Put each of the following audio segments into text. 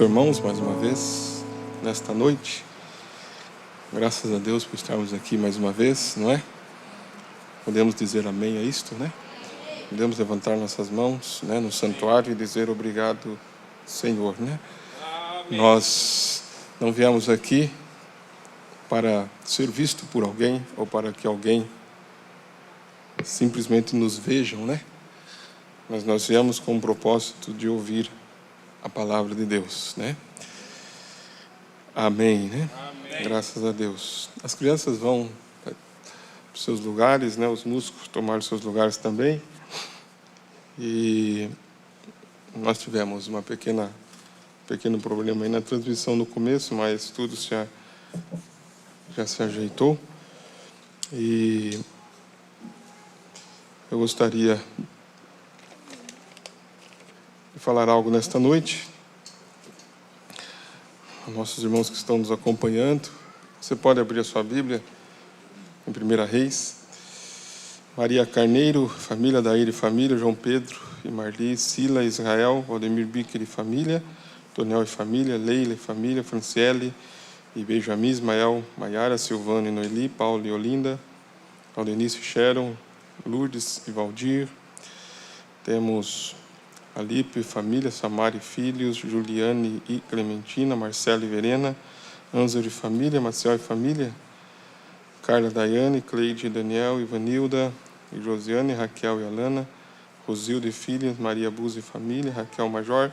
irmãos mais uma vez, nesta noite. Graças a Deus por estarmos aqui mais uma vez, não é? Podemos dizer amém a isto, né? Podemos levantar nossas mãos, né, no santuário e dizer obrigado, Senhor, né? Amém. Nós não viemos aqui para ser visto por alguém ou para que alguém simplesmente nos vejam, né? Mas nós viemos com o propósito de ouvir a palavra de Deus, né? Amém, né? Amém. Graças a Deus. As crianças vão para os seus lugares, né? Os músicos tomaram seus lugares também. E nós tivemos um pequeno problema aí na transmissão no começo, mas tudo já se ajeitou. E eu gostaria de falar algo nesta noite. Nossos irmãos que estão nos acompanhando, você pode abrir a sua Bíblia em 1 Reis. Maria Carneiro, família, Daíra e família, João Pedro e Marli, Sila, Israel, Valdemir Bicker e família, Tonel e família, Leila e família, Franciele e Benjamin, Ismael, Maiara, Silvana e Noeli, Paulo e Olinda, Aldenice e Sharon, Lourdes e Valdir. Temos Alipe e família, Samara e filhos, Juliane e Clementina, Marcelo e Verena, Ânzelo e família, Marcel e família, Carla, Daiane, Cleide, Daniel, Ivanilda, e Josiane, Raquel e Alana, Rosilda e filhas, Maria Buz e família, Raquel Major,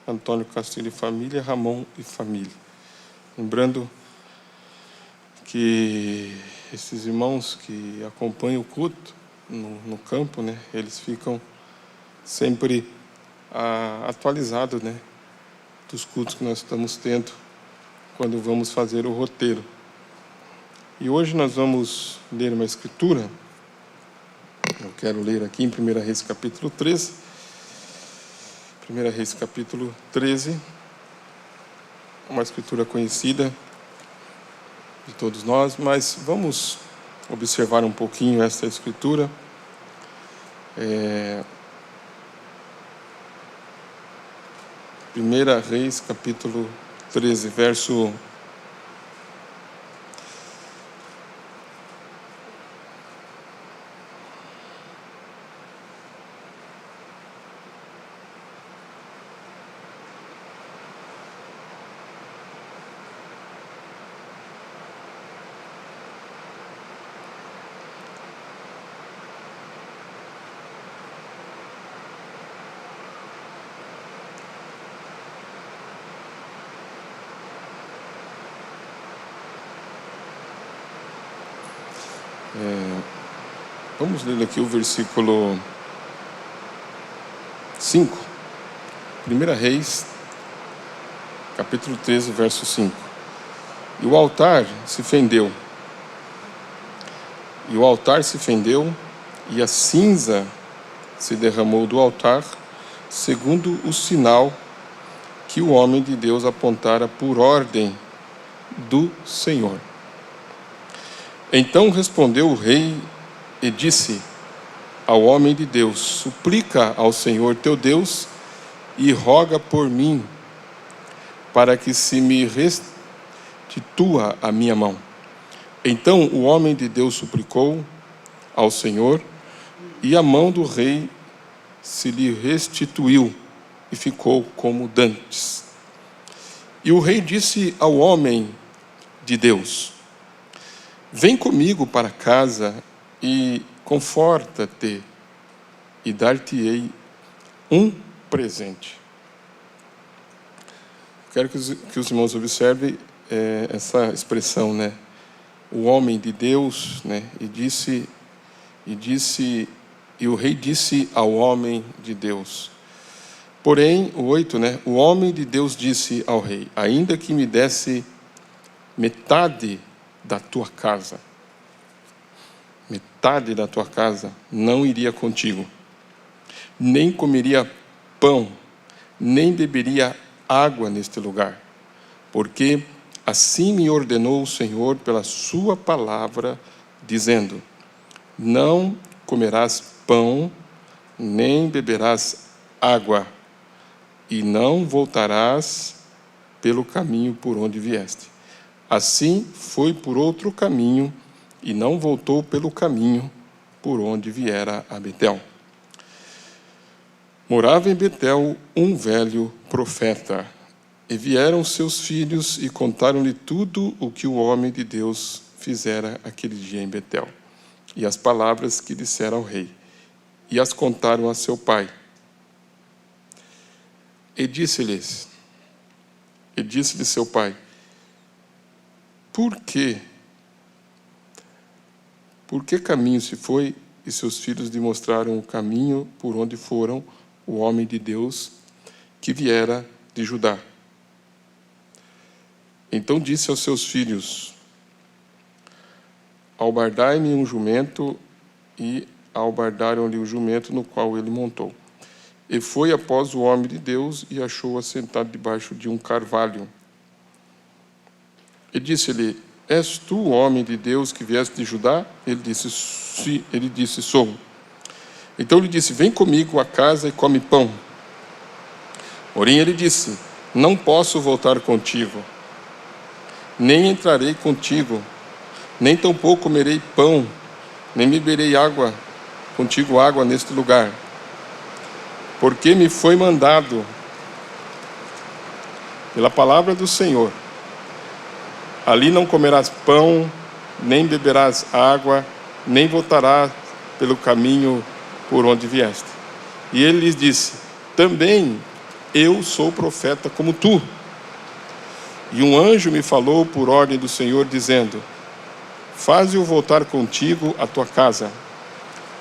Antônio Castilho e família, Ramon e família. Lembrando que esses irmãos que acompanham o culto no campo, né, eles ficam sempre atualizados, né, dos cultos que nós estamos tendo quando vamos fazer o roteiro. E hoje nós vamos ler uma escritura. Eu quero ler aqui em 1 Reis capítulo 13. 1 Reis capítulo 13. Uma escritura conhecida de todos nós, mas vamos observar um pouquinho essa escritura. 1 Reis capítulo 13, verso 5. Vamos ler aqui o versículo 5. 1 Reis, capítulo 13, verso 5. E o altar se fendeu, e a cinza se derramou do altar, segundo o sinal que o homem de Deus apontara por ordem do Senhor. Então respondeu o rei e disse ao homem de Deus: suplica ao Senhor teu Deus e roga por mim, para que se me restitua a minha mão. Então o homem de Deus suplicou ao Senhor, e a mão do rei se lhe restituiu, e ficou como dantes. E o rei disse ao homem de Deus: vem comigo para casa e conforta-te, e dar-te-ei um presente. Quero que os irmãos observem essa expressão, né? O homem de Deus, né? E o rei disse ao homem de Deus. Porém, o 8, né? O homem de Deus disse ao rei: ainda que me desse metade da tua casa, não iria contigo, nem comeria pão, nem beberia água neste lugar, porque assim me ordenou o Senhor pela sua palavra, dizendo: não comerás pão, nem beberás água, e não voltarás pelo caminho por onde vieste. Assim foi por outro caminho, e não voltou pelo caminho por onde viera a Betel. Morava em Betel um velho profeta, e vieram seus filhos e contaram-lhe tudo o que o homem de Deus fizera aquele dia em Betel, e as palavras que dissera ao rei, e as contaram a seu pai. E disse-lhe seu pai: Por que caminho se foi? E seus filhos lhe mostraram o caminho por onde foram o homem de Deus que viera de Judá. Então disse aos seus filhos: Albardai-me um jumento, e albardaram-lhe o jumento no qual ele montou. E foi após o homem de Deus e achou assentado debaixo de um carvalho. E disse-lhe: És tu o homem de Deus que vieste de Judá? Ele disse: Sim. Ele disse: Sou. Então lhe disse: Vem comigo à casa e come pão. Porém ele disse: Não posso voltar contigo, nem entrarei contigo, nem tampouco comerei pão, nem beberei contigo água neste lugar. Porque me foi mandado pela palavra do Senhor: ali não comerás pão, nem beberás água, nem voltarás pelo caminho por onde vieste. E ele lhes disse: Também eu sou profeta como tu. E um anjo me falou por ordem do Senhor, dizendo: Faze-o voltar contigo à tua casa,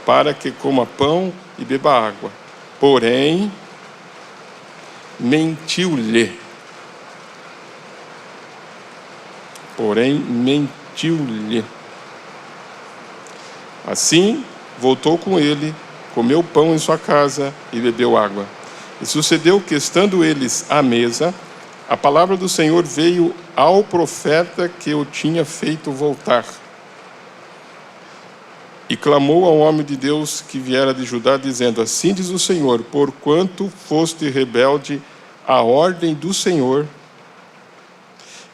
para que coma pão e beba água. Porém, mentiu-lhe. Assim, voltou com ele, comeu pão em sua casa e bebeu água. E sucedeu que, estando eles à mesa, a palavra do Senhor veio ao profeta que o tinha feito voltar. E clamou ao homem de Deus que viera de Judá, dizendo: Assim diz o Senhor, porquanto foste rebelde à ordem do Senhor,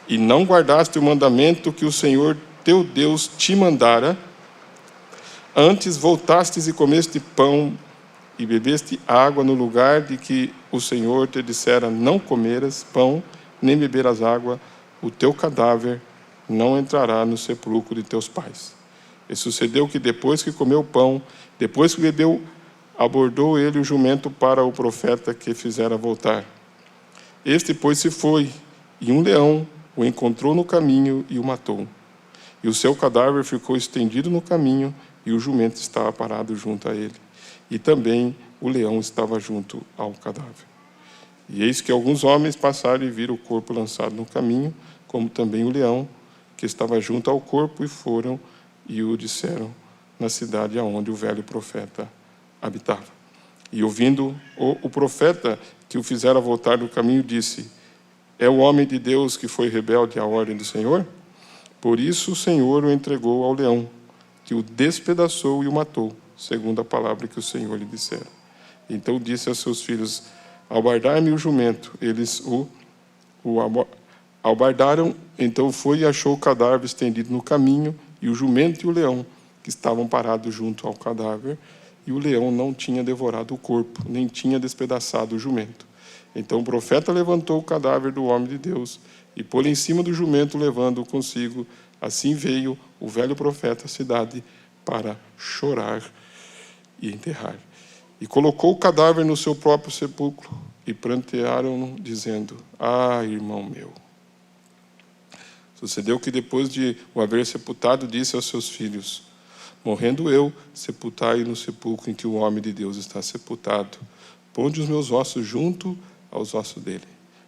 e não guardaste o mandamento que o Senhor teu Deus te mandara, antes voltastes e comeste pão e bebeste água no lugar de que o Senhor te dissera: Não comerás pão, nem beberás água, o teu cadáver não entrará no sepulcro de teus pais. E sucedeu que, depois que comeu pão, depois que bebeu, abordou ele o jumento para o profeta que fizera voltar. Este, pois, se foi, e um leão o encontrou no caminho e o matou. E o seu cadáver ficou estendido no caminho, e o jumento estava parado junto a ele. E também o leão estava junto ao cadáver. E eis que alguns homens passaram e viram o corpo lançado no caminho, como também o leão, que estava junto ao corpo, e foram e o disseram na cidade aonde o velho profeta habitava. E ouvindo o profeta que o fizera voltar do caminho, disse: É o homem de Deus que foi rebelde à ordem do Senhor? Por isso o Senhor o entregou ao leão, que o despedaçou e o matou, segundo a palavra que o Senhor lhe dissera. Então disse a seus filhos: Albardai-me o jumento. Eles o albardaram. Então foi e achou o cadáver estendido no caminho, e o jumento e o leão, que estavam parados junto ao cadáver, e o leão não tinha devorado o corpo, nem tinha despedaçado o jumento. Então o profeta levantou o cadáver do homem de Deus, e pô-lo em cima do jumento, levando-o consigo. Assim veio o velho profeta à cidade para chorar e enterrar. E colocou o cadáver no seu próprio sepulcro, e prantearam-no, dizendo: Ah, irmão meu. Sucedeu que, depois de o haver sepultado, disse aos seus filhos: Morrendo eu, sepultai-o no sepulcro em que o homem de Deus está sepultado. Ponde os meus ossos junto aos ossos dele,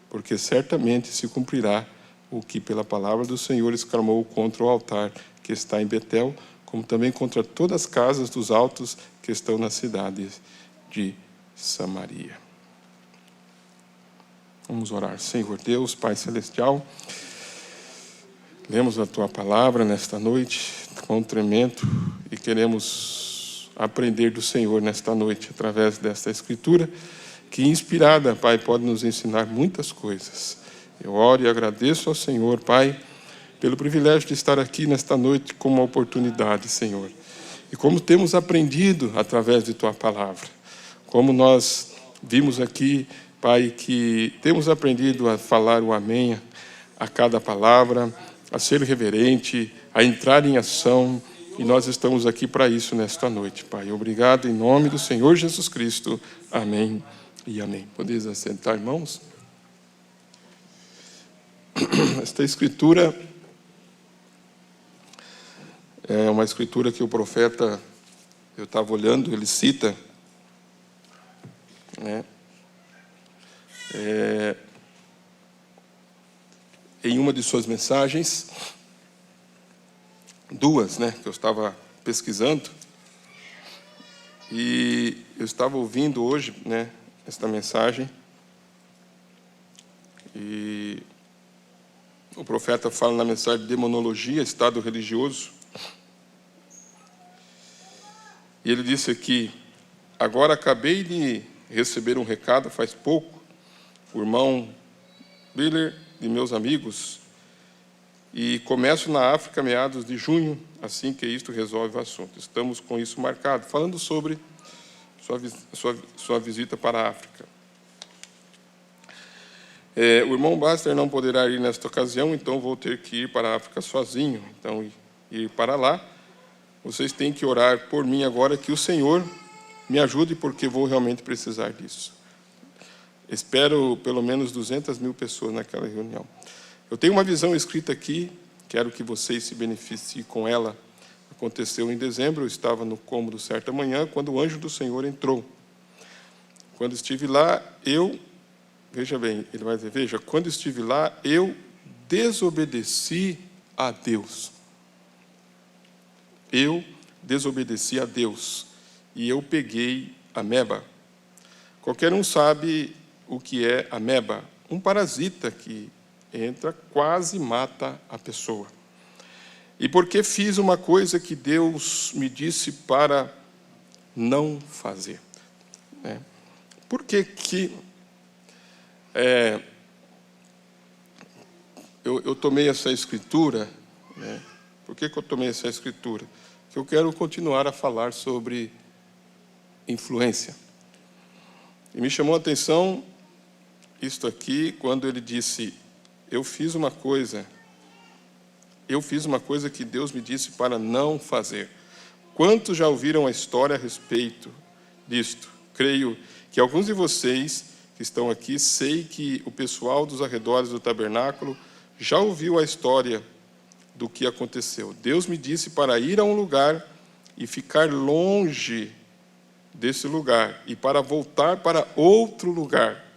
porque certamente se cumprirá o que pela palavra do Senhor exclamou contra o altar que está em Betel, como também contra todas as casas dos altos que estão nas cidades de Samaria. Vamos orar. Senhor Deus, Pai Celestial, lemos a Tua palavra nesta noite, com tremendo, e queremos aprender do Senhor nesta noite, através desta Escritura, que inspirada, Pai, pode nos ensinar muitas coisas. Eu oro e agradeço ao Senhor, Pai, pelo privilégio de estar aqui nesta noite como uma oportunidade, Senhor. E como temos aprendido através de Tua palavra. Como nós vimos aqui, Pai, que temos aprendido a falar o amém a cada palavra, a ser reverente, a entrar em ação. E nós estamos aqui para isso nesta noite, Pai. Obrigado em nome do Senhor Jesus Cristo. Amém e amém. Podeis assentar, irmãos? Esta escritura é uma escritura que o profeta, eu estava olhando, ele cita, né? Em uma de suas mensagens, duas, né, que eu estava pesquisando, e eu estava ouvindo hoje, né, esta mensagem, e o profeta fala na mensagem de demonologia, estado religioso, e ele disse aqui: agora acabei de receber um recado, faz pouco, o irmão Biller, de meus amigos, e começo na África meados de junho, assim que isto resolve o assunto. Estamos com isso marcado, falando sobre sua visita para a África. O irmão Baster não poderá ir nesta ocasião, então vou ter que ir para a África sozinho. Então, ir para lá, vocês têm que orar por mim agora, que o Senhor me ajude, porque vou realmente precisar disso. Espero pelo menos 200.000 pessoas naquela reunião. Eu tenho uma visão escrita aqui, quero que vocês se beneficiem com ela. Aconteceu em dezembro, eu estava no cômodo certa manhã, quando o anjo do Senhor entrou. Quando estive lá, veja bem, ele vai dizer, veja, quando estive lá, eu desobedeci a Deus. Eu desobedeci a Deus, e eu peguei ameba. Qualquer um sabe o que é ameba, um parasita que entra, quase mata a pessoa. E porque fiz uma coisa que Deus me disse para não fazer. Por que eu tomei essa escritura? Por que eu tomei essa escritura? Que eu quero continuar a falar sobre influência. E me chamou a atenção isto aqui, quando ele disse, eu fiz uma coisa que Deus me disse para não fazer. Quantos já ouviram a história a respeito disto? Creio que alguns de vocês que estão aqui, sei que o pessoal dos arredores do tabernáculo já ouviu a história do que aconteceu. Deus me disse para ir a um lugar e ficar longe desse lugar, e para voltar para outro lugar.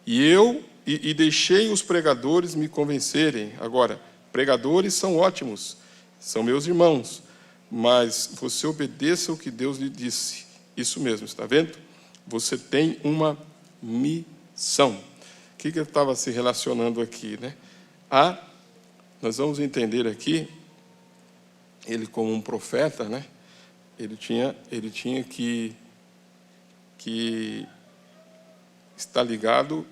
E deixei os pregadores me convencerem. Agora, pregadores são ótimos, são meus irmãos, mas você obedeça o que Deus lhe disse. Isso mesmo, está vendo? Você tem uma missão. O que eu estava se relacionando aqui, né? Nós vamos entender aqui, ele como um profeta, né? Ele tinha que estar ligado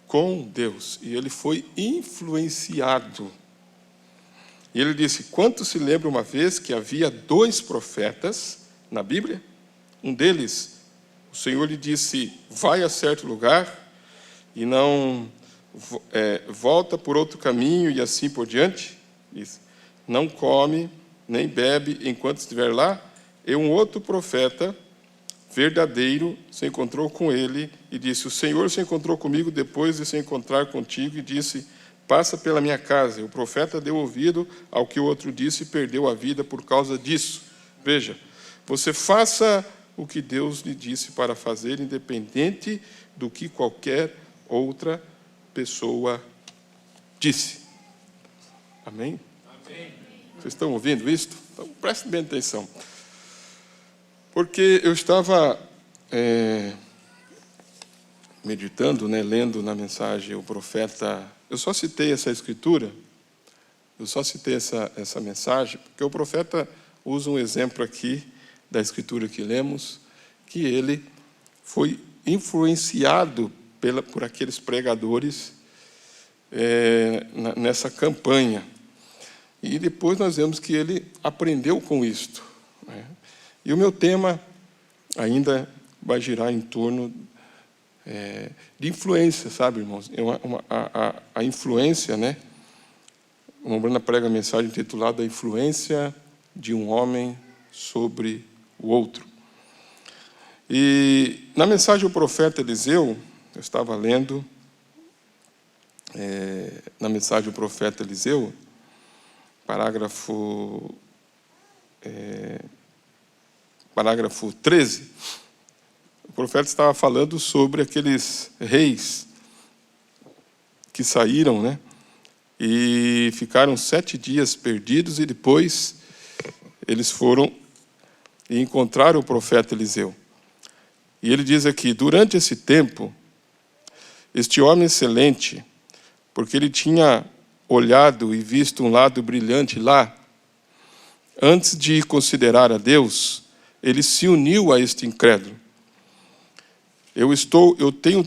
com Deus, e ele foi influenciado. E ele disse, quanto se lembra uma vez que havia 2 profetas na Bíblia? Um deles, o Senhor lhe disse, vai a certo lugar, e não volta por outro caminho, e assim por diante. Diz, não come, nem bebe enquanto estiver lá. E um outro profeta verdadeiro se encontrou com ele e disse, o Senhor se encontrou comigo depois de se encontrar contigo e disse, passa pela minha casa. E o profeta deu ouvido ao que o outro disse e perdeu a vida por causa disso. Veja, você faça o que Deus lhe disse para fazer, independente do que qualquer outra pessoa disse. Amém? Amém. Vocês estão ouvindo isto? Então, prestem bem atenção. Porque eu estava meditando, né, lendo na mensagem o profeta. Eu só citei essa escritura, eu só citei essa mensagem, porque o profeta usa um exemplo aqui da escritura que lemos, que ele foi influenciado por aqueles pregadores nessa campanha. E depois nós vemos que ele aprendeu com isto, né? E o meu tema ainda vai girar em torno de influência, sabe, irmãos? A influência, né? O Mombrana prega a mensagem intitulada A Influência de um Homem sobre o Outro. E na mensagem do profeta Eliseu, eu estava lendo, na mensagem do profeta Eliseu, parágrafo 13, o profeta estava falando sobre aqueles reis que saíram, né? E ficaram 7 dias perdidos, e depois eles foram e encontraram o profeta Eliseu. E ele diz aqui: durante esse tempo, este homem excelente, porque ele tinha olhado e visto um lado brilhante lá, antes de considerar a Deus, ele se uniu a este incrédulo. Eu tenho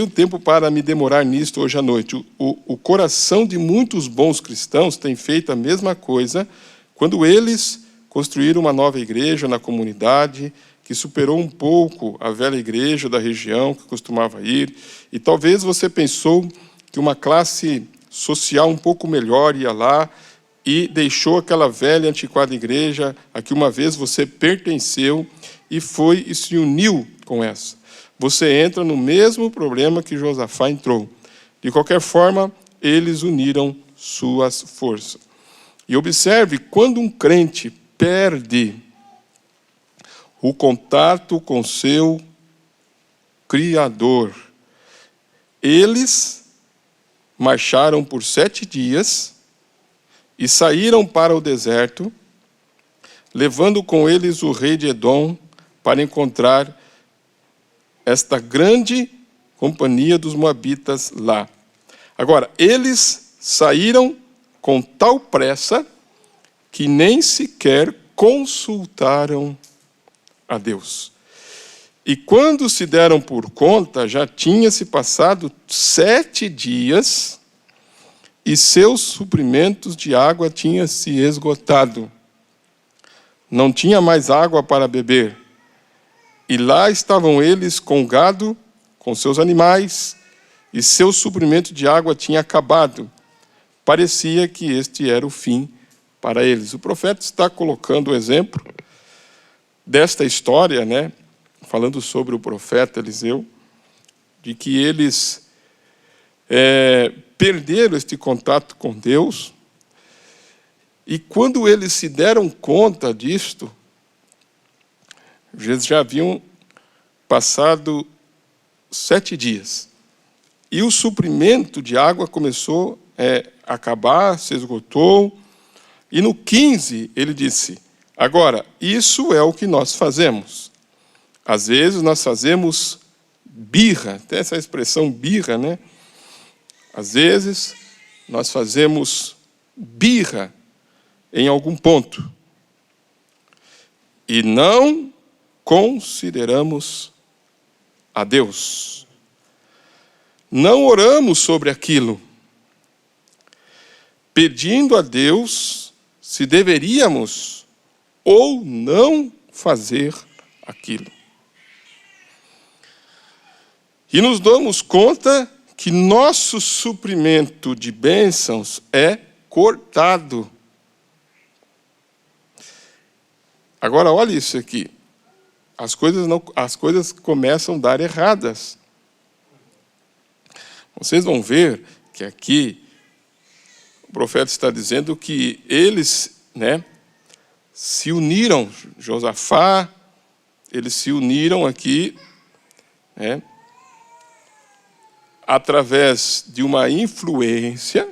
tempo para me demorar nisto hoje à noite. O coração de muitos bons cristãos tem feito a mesma coisa quando eles construíram uma nova igreja na comunidade, que superou um pouco a velha igreja da região que costumava ir. E talvez você pensou que uma classe social um pouco melhor ia lá e deixou aquela velha, antiquada igreja a que uma vez você pertenceu e foi e se uniu com essa. Você entra no mesmo problema que Josafá entrou. De qualquer forma, eles uniram suas forças. E observe, quando um crente perde o contato com seu Criador, eles marcharam por 7 dias e saíram para o deserto, levando com eles o rei de Edom para encontrar esta grande companhia dos moabitas lá. Agora, eles saíram com tal pressa que nem sequer consultaram a Deus. E quando se deram por conta, já tinha se passado 7 dias e seus suprimentos de água tinham se esgotado. Não tinha mais água para beber. E lá estavam eles com gado, com seus animais, e seu suprimento de água tinha acabado. Parecia que este era o fim para eles. O profeta está colocando o exemplo desta história, né? Falando sobre o profeta Eliseu, de que eles perderam este contato com Deus, e quando eles se deram conta disto, eles já haviam passado 7 dias. E o suprimento de água começou a acabar, se esgotou. E no 15, ele disse: agora, isso é o que nós fazemos. Às vezes nós fazemos birra, tem essa expressão birra, né? Às vezes nós fazemos birra em algum ponto. E não consideramos a Deus. Não oramos sobre aquilo, pedindo a Deus se deveríamos ou não fazer aquilo. E nos damos conta que nosso suprimento de bênçãos é cortado. Agora, olha isso aqui. As coisas começam a dar erradas. Vocês vão ver que aqui o profeta está dizendo que eles, né, se uniram, Josafá, eles se uniram aqui, né, através de uma influência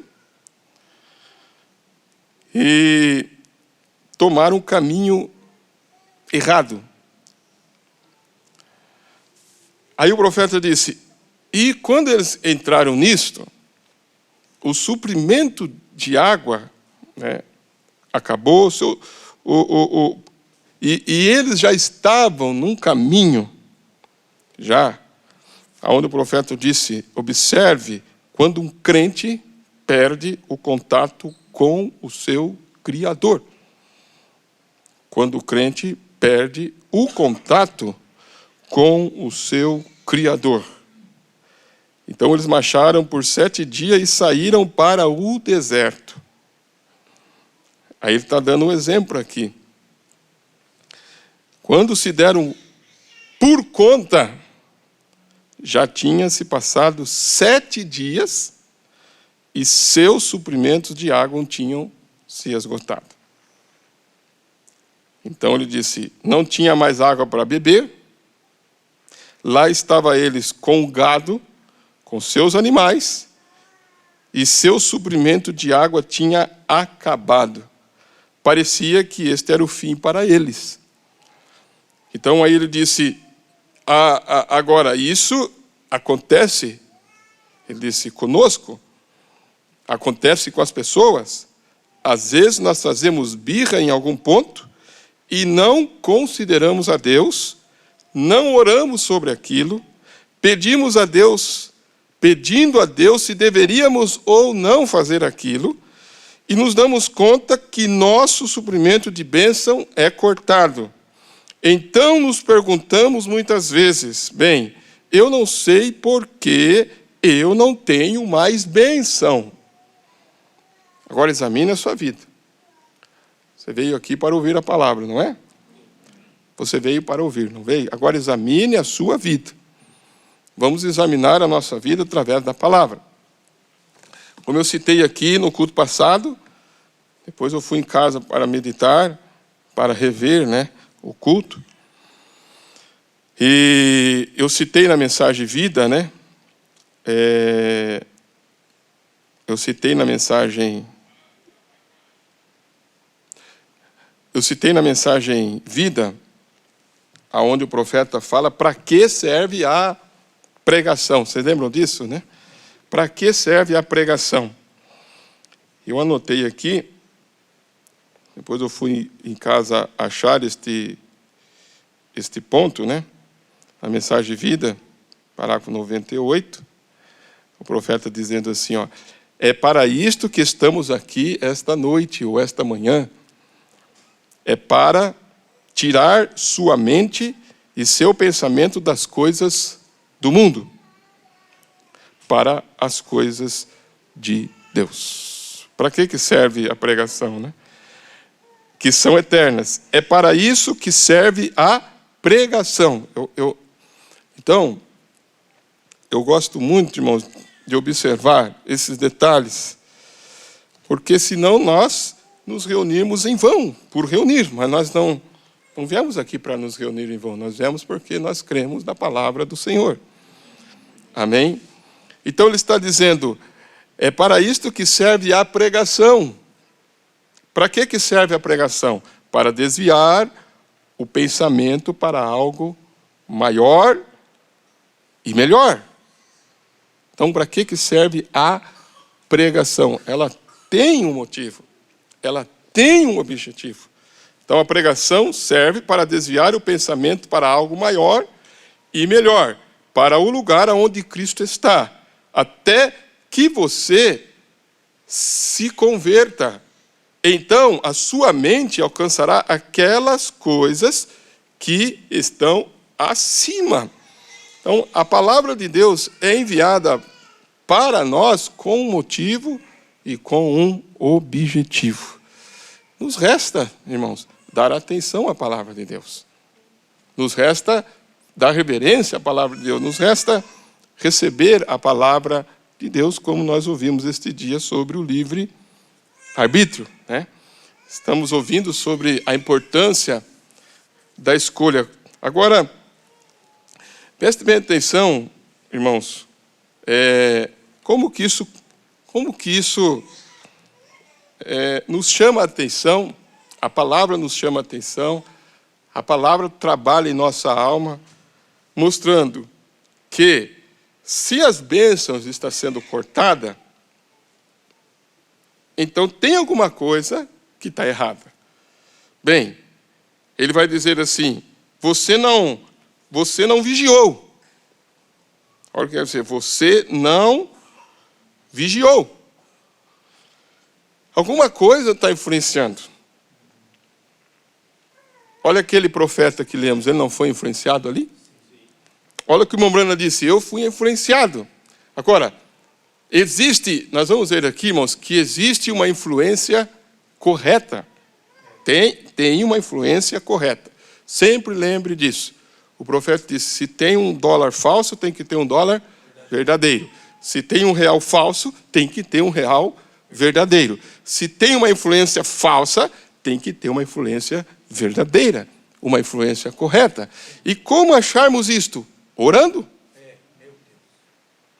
e tomaram um caminho errado. Aí o profeta disse: e quando eles entraram nisto, o suprimento de água, né, acabou, e eles já estavam num caminho, já, onde o profeta disse: observe quando um crente perde o contato com o seu Criador. Quando o crente perde o contato com o seu Criador. Então eles marcharam por 7 dias e saíram para o deserto. Aí ele está dando um exemplo aqui. Quando se deram por conta, já tinha se passado 7 dias e seus suprimentos de água tinham se esgotado. Então ele disse: não tinha mais água para beber. Lá estava eles com o gado, com seus animais, e seu suprimento de água tinha acabado. Parecia que este era o fim para eles. Então aí ele disse: agora isso acontece, ele disse, conosco, acontece com as pessoas. Às vezes nós fazemos birra em algum ponto e não consideramos a Deus, não oramos sobre aquilo, pedindo a Deus se deveríamos ou não fazer aquilo, e nos damos conta que nosso suprimento de bênção é cortado. Então nos perguntamos muitas vezes: bem, eu não sei por que eu não tenho mais bênção. Agora examine a sua vida. Você veio aqui para ouvir a palavra, não é? Você veio para ouvir, não veio? Agora examine a sua vida. Vamos examinar a nossa vida através da palavra. Como eu citei aqui no culto passado, depois eu fui em casa para meditar, para rever, o culto. E eu citei na mensagem vida, Eu citei na mensagem vida, aonde o profeta fala para que serve a pregação. Vocês lembram disso, Para que serve a pregação? Eu anotei aqui, depois eu fui em casa achar este ponto, a mensagem vida, parágrafo 98, o profeta dizendo assim, é para isto que estamos aqui esta noite ou esta manhã, é para tirar sua mente e seu pensamento das coisas do mundo, para as coisas de Deus. Para que serve a pregação, Que são eternas. É para isso que serve a pregação. Então, eu gosto muito, irmãos, de observar esses detalhes, porque senão nós nos reunimos em vão, por reunir, mas nós não viemos aqui para nos reunir em vão, nós viemos porque nós cremos na palavra do Senhor. Amém? Então ele está dizendo, é para isto que serve a pregação. Para que serve a pregação? Para desviar o pensamento para algo maior e melhor. Então, para que serve a pregação? Ela tem um motivo, ela tem um objetivo. Então, a pregação serve para desviar o pensamento para algo maior e melhor, para o lugar onde Cristo está, até que você se converta. Então, a sua mente alcançará aquelas coisas que estão acima. Então, a palavra de Deus é enviada para nós com um motivo e com um objetivo. Nos resta, irmãos, dar atenção à palavra de Deus. Nos resta dar reverência à palavra de Deus. Nos resta receber a palavra de Deus, como nós ouvimos este dia sobre o livre-arbítrio, Estamos ouvindo sobre a importância da escolha. Agora, preste bem atenção, irmãos, como que isso nos chama a atenção, a palavra nos chama a atenção, a palavra trabalha em nossa alma, mostrando que se as bênçãos estão sendo cortadas, então tem alguma coisa que está errada. Bem, ele vai dizer assim, você não vigiou. Olha o que quer dizer, você não vigiou. Alguma coisa está influenciando. Olha aquele profeta que lemos, ele não foi influenciado ali? Olha o que o irmão Brana disse, eu fui influenciado. Agora, nós vamos ver aqui, irmãos, que existe uma influência correta. Tem uma influência correta. Sempre lembre disso. O profeta disse, se tem um dólar falso, tem que ter um dólar verdadeiro. Se tem um real falso, tem que ter um real verdadeiro. Se tem uma influência falsa, tem que ter uma influência verdadeira. Uma influência correta. E como acharmos isto? Orando.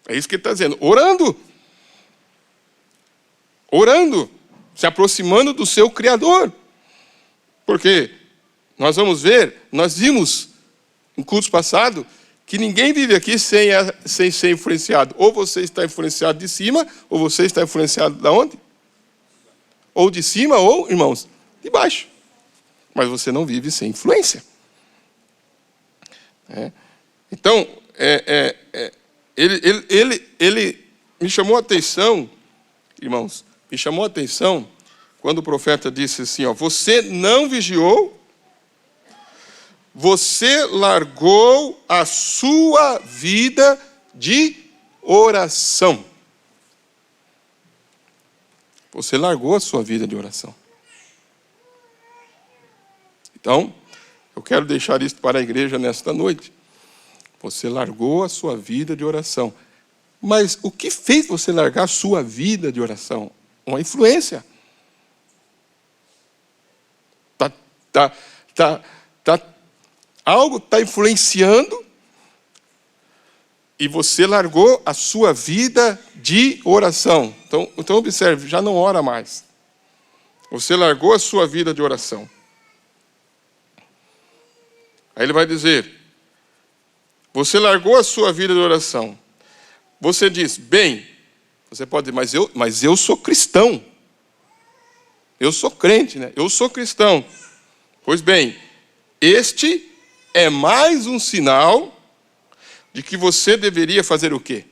É isso que ele está dizendo. Orando. Orando. Se aproximando do seu Criador. Porque nós vamos ver, nós vimos em cultos passados, que ninguém vive aqui sem ser influenciado. Ou você está influenciado de cima, ou você está influenciado de onde? Ou de cima, ou, irmãos, de baixo. Mas você não vive sem influência. Então, ele me chamou a atenção, irmãos, me chamou a atenção quando o profeta disse assim, ó, você não vigiou, você largou a sua vida de oração. Você largou a sua vida de oração. Então, eu quero deixar isso para a igreja nesta noite. Você largou a sua vida de oração. Mas o que fez você largar a sua vida de oração? Uma influência. Algo está influenciando e você largou a sua vida de oração. Então observe, já não ora mais. Você largou a sua vida de oração. Aí ele vai dizer, você largou a sua vida de oração. Você diz, bem, você pode dizer, mas eu sou cristão. Eu sou crente, né? Eu sou cristão. Pois bem, este é mais um sinal de que você deveria fazer o quê?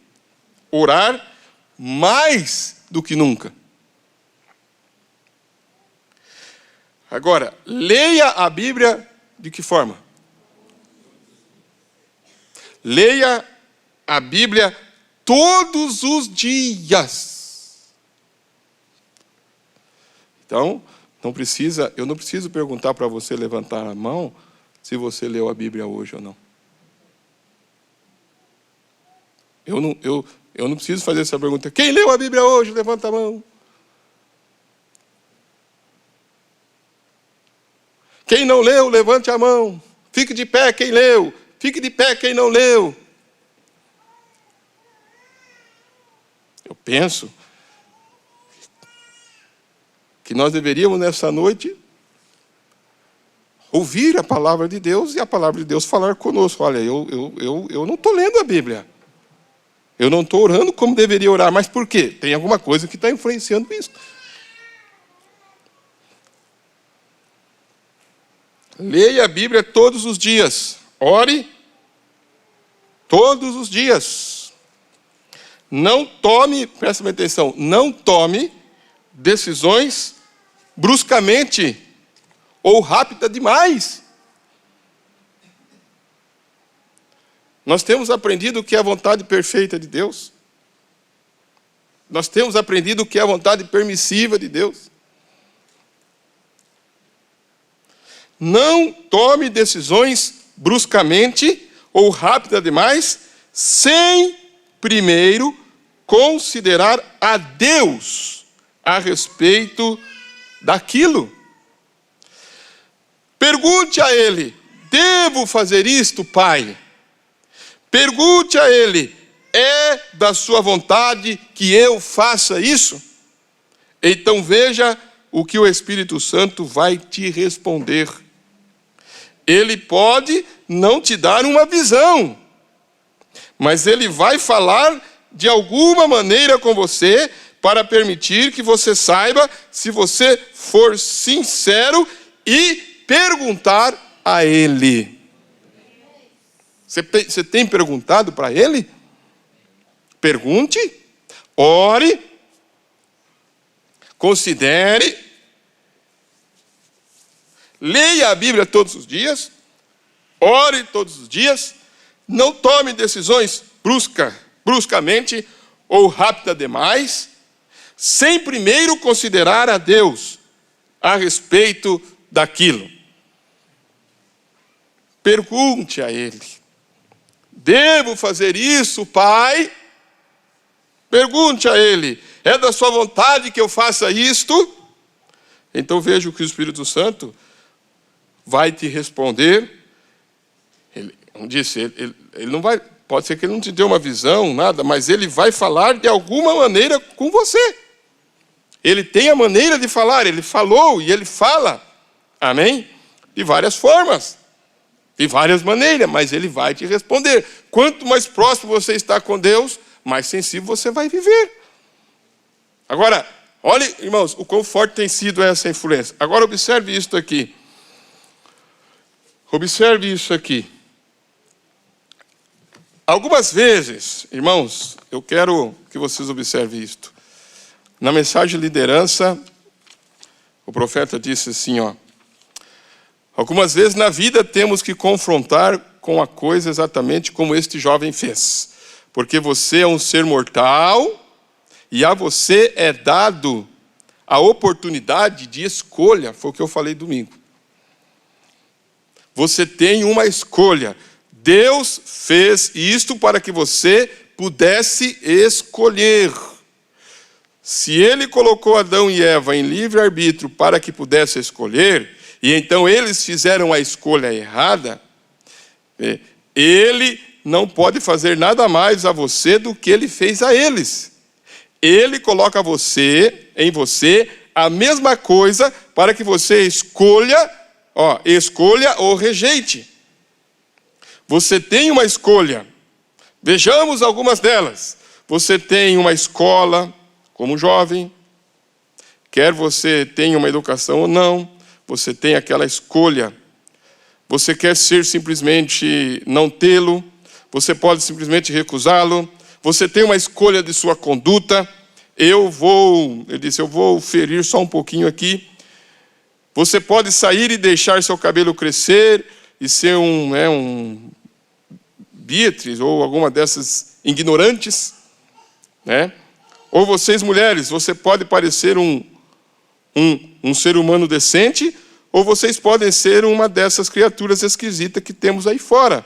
Orar mais do que nunca. Agora, leia a Bíblia de que forma? Leia a Bíblia todos os dias. Então, eu não preciso perguntar para você levantar a mão se você leu a Bíblia hoje ou não. Eu não preciso fazer essa pergunta. Quem leu a Bíblia hoje? Levanta a mão. Quem não leu, levante a mão. Fique de pé quem leu. Fique de pé quem não leu. Eu penso que nós deveríamos nessa noite ouvir a palavra de Deus e a palavra de Deus falar conosco. Olha, eu não estou lendo a Bíblia. Eu não estou orando como deveria orar. Mas por quê? Tem alguma coisa que está influenciando isso. Leia a Bíblia todos os dias. Ore todos os dias. Não tome, presta atenção, não tome decisões bruscamente ou rápida demais. Nós temos aprendido o que é a vontade perfeita de Deus. Nós temos aprendido o que é a vontade permissiva de Deus. Não tome decisões bruscamente ou rápida demais, sem primeiro considerar a Deus a respeito daquilo. Pergunte a Ele, devo fazer isto, Pai? Pergunte a Ele, é da sua vontade que eu faça isso? Então veja o que o Espírito Santo vai te responder. Ele pode não te dar uma visão, mas ele vai falar de alguma maneira com você para permitir que você saiba se você for sincero e perguntar a ele. Você tem perguntado para ele? Pergunte, ore, considere, leia a Bíblia todos os dias, ore todos os dias, não tome decisões bruscamente ou rápida demais, sem primeiro considerar a Deus a respeito daquilo. Pergunte a Ele: devo fazer isso, Pai? Pergunte a Ele: é da sua vontade que eu faça isto? Então veja o que o Espírito Santo vai te responder. Ele não vai, pode ser que ele não te dê uma visão, nada, mas ele vai falar de alguma maneira com você. Ele tem a maneira de falar, ele falou e ele fala, amém? De várias formas, de várias maneiras, mas ele vai te responder. Quanto mais próximo você está com Deus, mais sensível você vai viver. Agora, olhe, irmãos, o quão forte tem sido essa influência. Agora observe isso aqui. Observe isso aqui. Algumas vezes, irmãos, eu quero que vocês observem isto. Na mensagem de liderança, o profeta disse assim, algumas vezes na vida temos que confrontar com a coisa exatamente como este jovem fez. Porque você é um ser mortal e a você é dado a oportunidade de escolha. Foi o que eu falei domingo. Você tem uma escolha. Deus fez isto para que você pudesse escolher. Se Ele colocou Adão e Eva em livre-arbítrio para que pudesse escolher, e então eles fizeram a escolha errada, Ele não pode fazer nada mais a você do que Ele fez a eles. Ele coloca em você a mesma coisa para que você escolha ou rejeite. Você tem uma escolha. Vejamos algumas delas. Você tem uma escola como jovem, quer você tenha uma educação ou não, você tem aquela escolha. Você quer ser simplesmente não tê-lo, você pode simplesmente recusá-lo. Você tem uma escolha de sua conduta. Ele disse, eu vou ferir só um pouquinho aqui. Você pode sair e deixar seu cabelo crescer e ser um Beatriz ou alguma dessas ignorantes, né? Ou vocês mulheres, você pode parecer um ser humano decente, ou vocês podem ser uma dessas criaturas esquisitas que temos aí fora.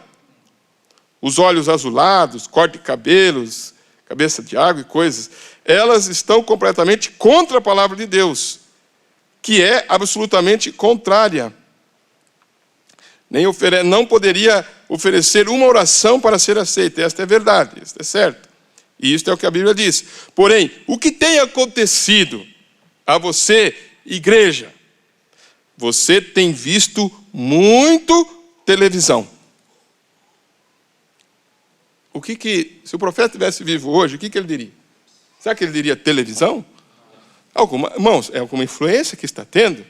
Os olhos azulados, corte de cabelos, cabeça de água e coisas. Elas estão completamente contra a palavra de Deus, que é absolutamente contrária. Não poderia oferecer uma oração para ser aceita. Esta é verdade, isto é certo. E isto é o que a Bíblia diz. Porém, o que tem acontecido a você, igreja? Você tem visto muito televisão. Se o profeta estivesse vivo hoje, o que ele diria? Será que ele diria televisão? Irmãos, é alguma influência que está tendo?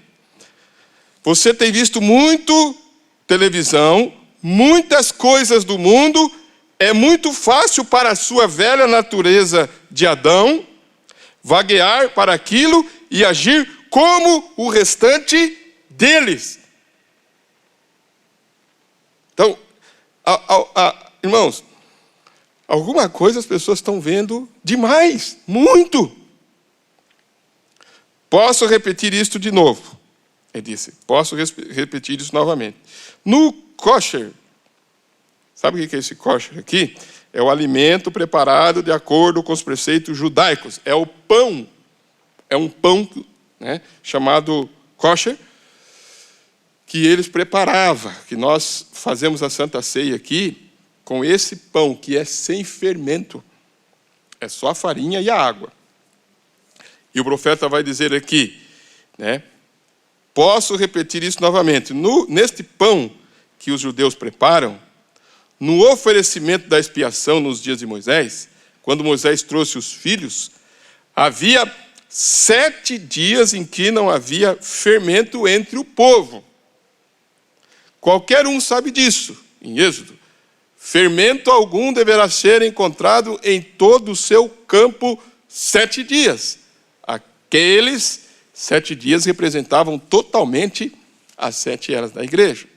Você tem visto muito televisão, muitas coisas do mundo. É muito fácil para a sua velha natureza de Adão vaguear para aquilo e agir como o restante deles. Então, irmãos, alguma coisa as pessoas estão vendo demais, muito. Posso repetir isto de novo? Ele disse, posso repetir isso novamente. No kosher, sabe o que é esse kosher aqui? É o alimento preparado de acordo com os preceitos judaicos. É o pão, é um pão, né, chamado kosher, que eles preparavam, que nós fazemos a Santa Ceia aqui, com esse pão que é sem fermento. É só a farinha e a água. E o profeta vai dizer aqui, né, posso repetir isso novamente. Neste pão que os judeus preparam, no oferecimento da expiação nos dias de Moisés, quando Moisés trouxe os filhos, havia 7 dias em que não havia fermento entre o povo. Qualquer um sabe disso, em Êxodo. fermento algum deverá ser encontrado em todo o seu campo 7 dias. Aqueles 7 dias representavam totalmente as 7 eras da igreja.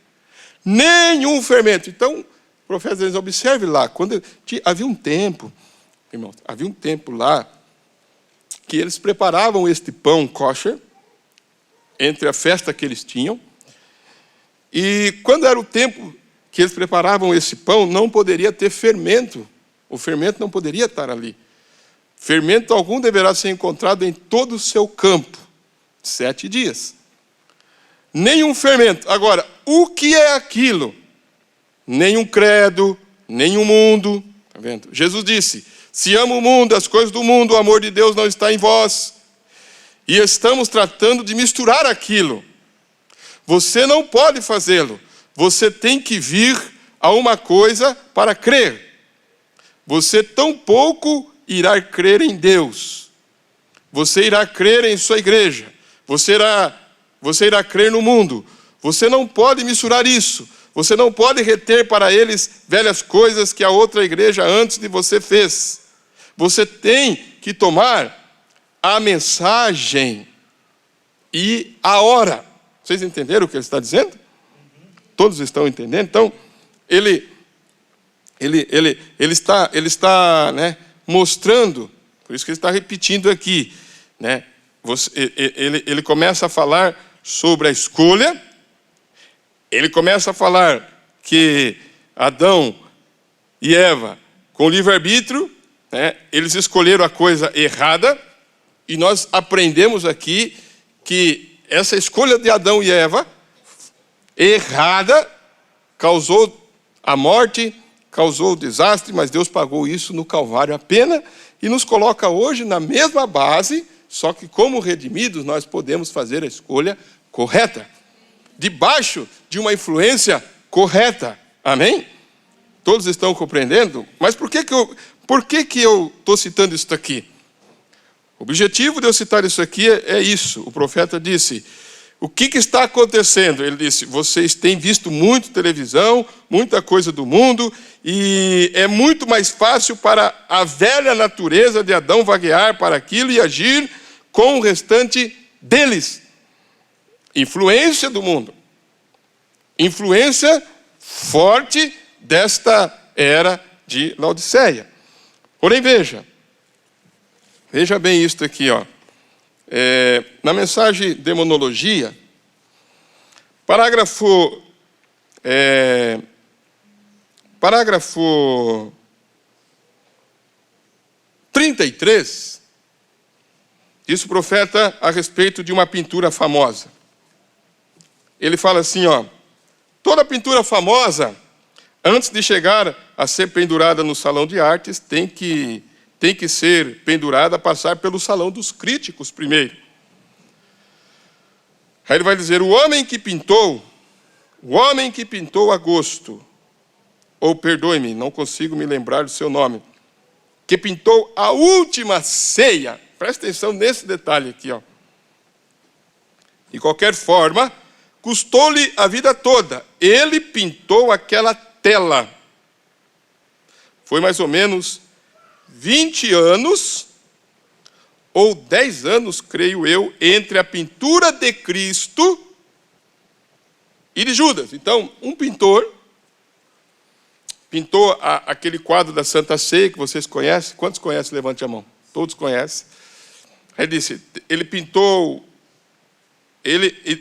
Nenhum fermento. Então, o profeta diz, observe lá, quando havia um tempo, irmãos, havia um tempo lá que eles preparavam este pão kosher entre a festa que eles tinham, e quando era o tempo que eles preparavam esse pão, não poderia ter fermento. O fermento não poderia estar ali. Fermento algum deverá ser encontrado em todo o seu campo. 7 dias. Nenhum fermento. Agora, o que é aquilo? Nenhum credo, nenhum mundo. Está vendo? Jesus disse, se ama o mundo, as coisas do mundo, o amor de Deus não está em vós. E estamos tratando de misturar aquilo. Você não pode fazê-lo. Você tem que vir a uma coisa para crer. Você tampouco irá crer em Deus. Você irá crer em sua igreja. Você irá crer no mundo. Você não pode misturar isso. Você não pode reter para eles velhas coisas que a outra igreja antes de você fez. Você tem que tomar a mensagem e a hora. Vocês entenderam o que ele está dizendo? Todos estão entendendo? Então, ele está né, mostrando, por isso que ele está repetindo aqui, né, ele começa a falar sobre a escolha, ele começa a falar que Adão e Eva, com livre-arbítrio, né, eles escolheram a coisa errada, e nós aprendemos aqui que essa escolha de Adão e Eva, errada, causou a morte, causou o desastre, mas Deus pagou isso no Calvário a pena e nos coloca hoje na mesma base, só que como redimidos nós podemos fazer a escolha correta, debaixo de uma influência correta. Amém? Todos estão compreendendo? Mas por que eu estou citando isso aqui? O objetivo de eu citar isso aqui é isso. O profeta disse, o que está acontecendo? Ele disse, vocês têm visto muito televisão, muita coisa do mundo, e é muito mais fácil para a velha natureza de Adão vaguear para aquilo e agir com o restante deles. Influência do mundo. Influência forte desta era de Laodiceia. Porém, veja bem isto aqui, ó. Na mensagem Demonologia, parágrafo 33, diz o profeta a respeito de uma pintura famosa. Ele fala assim, ó, toda pintura famosa, antes de chegar a ser pendurada no salão de artes, tem que ser pendurada, passar pelo salão dos críticos primeiro. Aí ele vai dizer, o homem que pintou a gosto, ou perdoe-me, não consigo me lembrar do seu nome, que pintou a última ceia, presta atenção nesse detalhe aqui, ó. De qualquer forma, custou-lhe a vida toda. Ele pintou aquela tela. Foi mais ou menos 20 anos, ou 10 anos, creio eu, entre a pintura de Cristo e de Judas. Então, um pintor pintou aquele quadro da Santa Ceia, que vocês conhecem. Quantos conhecem? Levante a mão. Todos conhecem. Ele disse, ele pintou...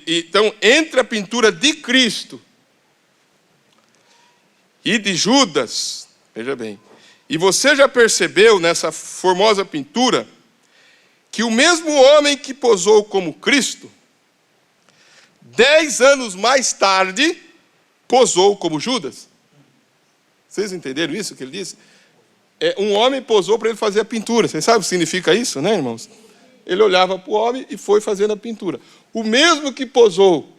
Então, entre a pintura de Cristo e de Judas, veja bem, e você já percebeu nessa formosa pintura que o mesmo homem que posou como Cristo, 10 anos mais tarde, posou como Judas? Vocês entenderam isso que ele disse? Um homem posou para ele fazer a pintura. Vocês sabem o que significa isso, né, irmãos? Ele olhava para o homem e foi fazendo a pintura. O mesmo que posou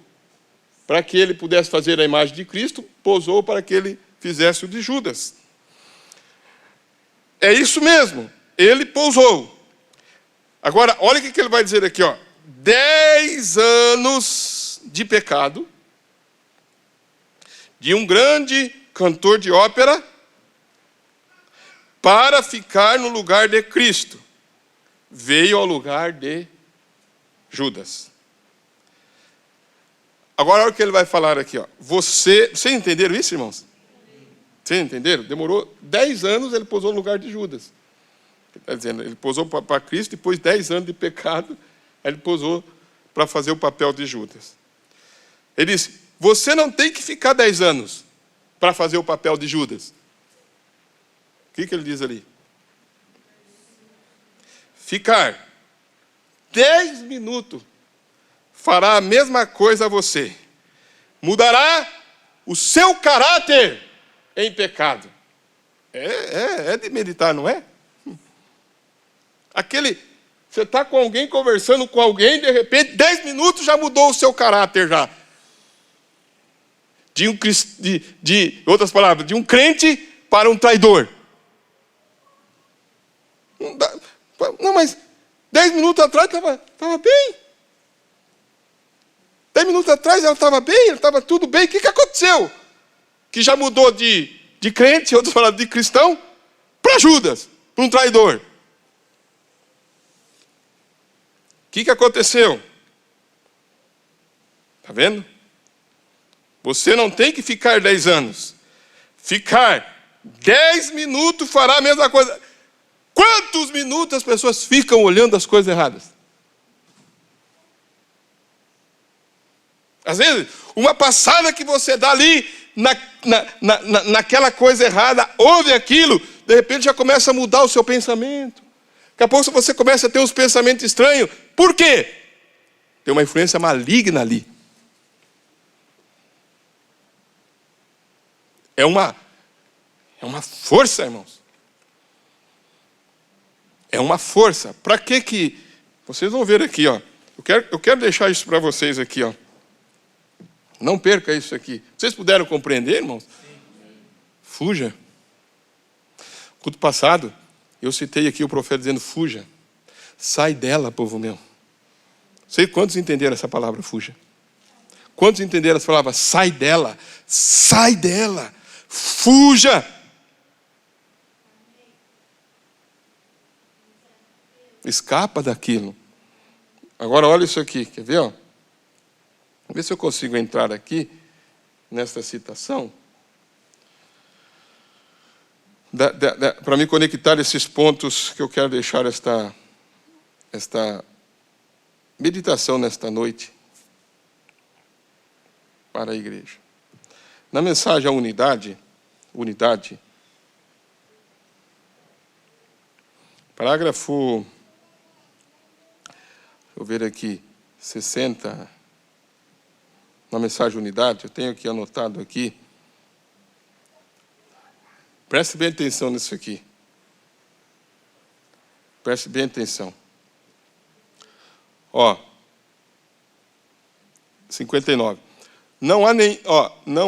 para que ele pudesse fazer a imagem de Cristo, posou para que ele fizesse o de Judas. É isso mesmo, ele pousou. Agora, olha o que ele vai dizer aqui, ó. 10 anos de pecado de um grande cantor de ópera para ficar no lugar de Cristo. Veio ao lugar de Judas. Agora olha o que ele vai falar aqui. Vocês entenderam isso, irmãos? Vocês entenderam? Demorou 10 anos, ele posou no lugar de Judas. Ele está dizendo, ele posou para Cristo, depois de 10 anos de pecado, aí ele posou para fazer o papel de Judas. Ele disse, você não tem que ficar 10 anos para fazer o papel de Judas. O que ele diz ali? Ficar 10 minutos fará a mesma coisa a você. Mudará o seu caráter em pecado. É de meditar, não é? Você está com alguém, conversando com alguém, de repente, 10 minutos já mudou o seu caráter já. Outras palavras, de um crente para um traidor. Não, mas 10 minutos atrás estava bem. 10 minutos atrás ela estava bem, estava tudo bem. O que aconteceu? Que já mudou de crente, outras palavras, de cristão, para Judas, para um traidor. O que aconteceu? Está vendo? Você não tem que ficar 10 anos. Ficar 10 minutos fará a mesma coisa. Quantos minutos as pessoas ficam olhando as coisas erradas? Às vezes, uma passada que você dá ali, naquela coisa errada, ouve aquilo, de repente já começa a mudar o seu pensamento. Daqui a pouco você começa a ter uns pensamentos estranhos. Por quê? Tem uma influência maligna ali. É uma força, irmãos. É uma força. Para que... Vocês vão ver aqui, ó. Eu quero deixar isso para vocês aqui, ó. Não perca isso aqui. Vocês puderam compreender, irmãos? Sim. Fuja. Culto passado, eu citei aqui o profeta dizendo, fuja. Sai dela, povo meu. Sei quantos entenderam essa palavra, fuja? Quantos entenderam essa palavra? Sai dela. Sai dela. Fuja. Escapa daquilo. Agora olha isso aqui, quer ver? Ó? Vamos ver se eu consigo entrar aqui, nesta citação, para me conectar esses pontos que eu quero deixar esta meditação nesta noite para a igreja. Na mensagem à unidade, parágrafo, deixa eu ver aqui, 60, na mensagem unidade, eu tenho aqui anotado aqui. Preste bem atenção nisso aqui. Preste bem atenção. Ó, 59. Não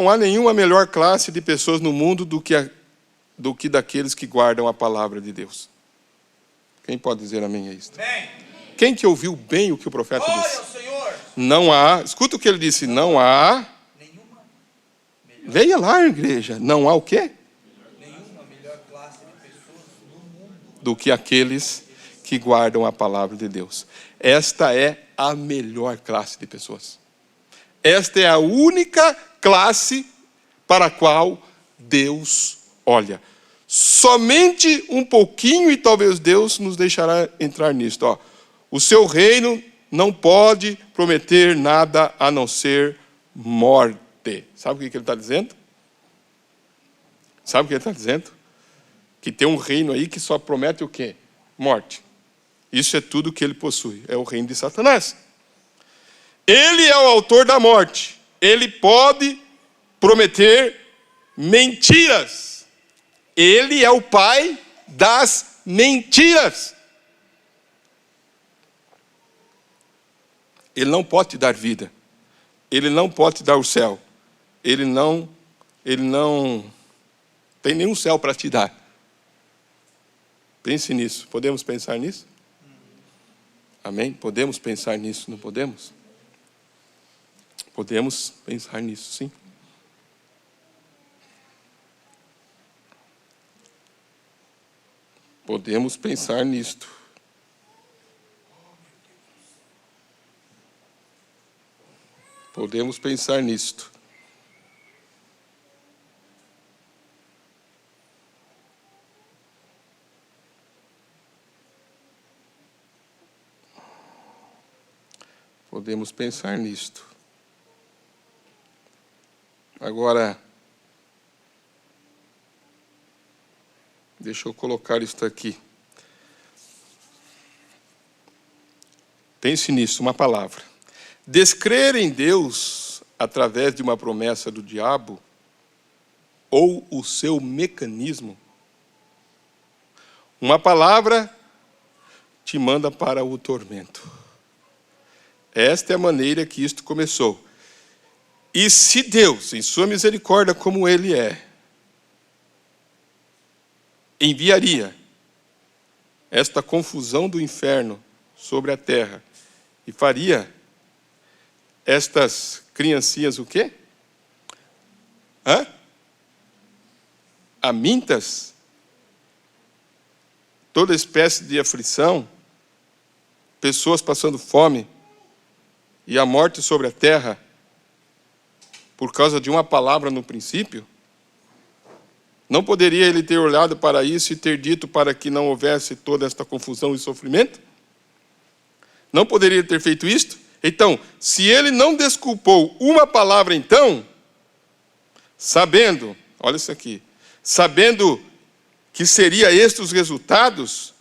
há nenhuma melhor classe de pessoas no mundo do que daqueles que guardam a palavra de Deus. Quem pode dizer amém a isso? Amém. Quem que ouviu bem o que o profeta disse? Não há, escuta o que ele disse, não há nenhuma melhor. Veja lá, igreja, não há o quê? Nenhuma melhor classe de pessoas no mundo do que aqueles que guardam a palavra de Deus. Esta é a melhor classe de pessoas. Esta é a única classe para a qual Deus olha. Somente um pouquinho e talvez Deus nos deixará entrar nisto. Ó, o seu reino não pode prometer nada a não ser morte. Sabe o que ele está dizendo? Sabe o que ele está dizendo? Que tem um reino aí que só promete o quê? Morte. Isso é tudo que ele possui. É o reino de Satanás. Ele é o autor da morte. Ele pode prometer mentiras. Ele é o pai das mentiras. Ele não pode te dar vida. Ele não pode te dar o céu. Ele não tem nenhum céu para te dar. Pense nisso. Podemos pensar nisso? Amém? Podemos pensar nisso, não podemos? Podemos pensar nisso, sim. Podemos pensar nisto. Podemos pensar nisto. Podemos pensar nisto. Agora, deixa eu colocar isto aqui. Pense nisso, uma palavra. Descrer em Deus através de uma promessa do diabo ou o seu mecanismo, uma palavra te manda para o tormento. Esta é a maneira que isto começou. E se Deus, em sua misericórdia como Ele é, enviaria esta confusão do inferno sobre a terra e faria estas criancinhas o quê? Amintas, toda espécie de aflição, pessoas passando fome e a morte sobre a terra por causa de uma palavra no princípio? Não poderia ele ter olhado para isso e ter dito para que não houvesse toda esta confusão e sofrimento? Não poderia ter feito isto? Então, se ele não desculpou uma palavra então, sabendo, olha isso aqui, sabendo que seria estes os resultados,